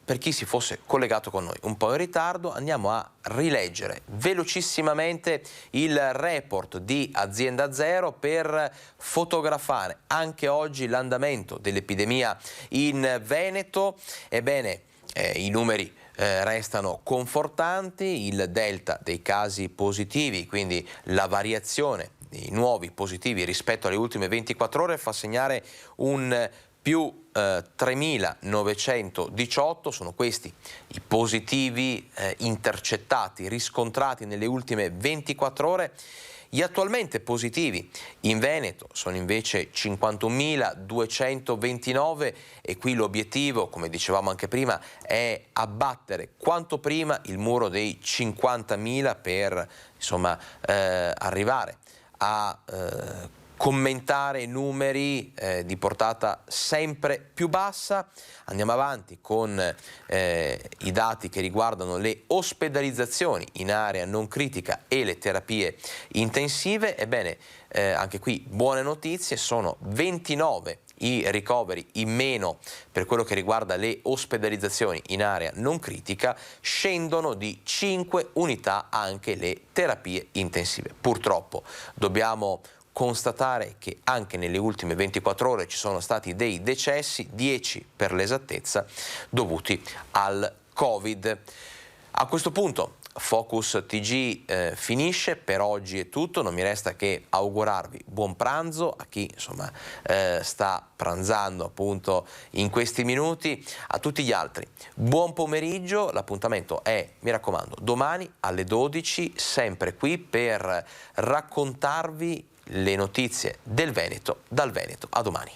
per chi si fosse collegato con noi un po' in ritardo, andiamo a rileggere velocissimamente il report di Azienda Zero per fotografare anche oggi l'andamento dell'epidemia in Veneto. Ebbene, i numeri restano confortanti, il delta dei casi positivi, quindi la variazione dei nuovi positivi rispetto alle ultime 24 ore, fa segnare un più 3.918, sono questi i positivi intercettati, riscontrati nelle ultime 24 ore. Gli attualmente positivi in Veneto sono invece 51.229 e qui l'obiettivo, come dicevamo anche prima, è abbattere quanto prima il muro dei 50.000 per arrivare a commentare numeri di portata sempre più bassa. Andiamo avanti con i dati che riguardano le ospedalizzazioni in area non critica e le terapie intensive. Ebbene, anche qui buone notizie, sono 29 i ricoveri in meno per quello che riguarda le ospedalizzazioni in area non critica, scendono di 5 unità anche le terapie intensive. Purtroppo dobbiamo constatare che anche nelle ultime 24 ore ci sono stati dei decessi, 10 per l'esattezza, dovuti al Covid. A questo punto Focus TG finisce, per oggi è tutto, non mi resta che augurarvi buon pranzo a chi sta pranzando appunto in questi minuti, a tutti gli altri buon pomeriggio, l'appuntamento è, mi raccomando, domani alle 12 sempre qui per raccontarvi le notizie del Veneto, dal Veneto. A domani.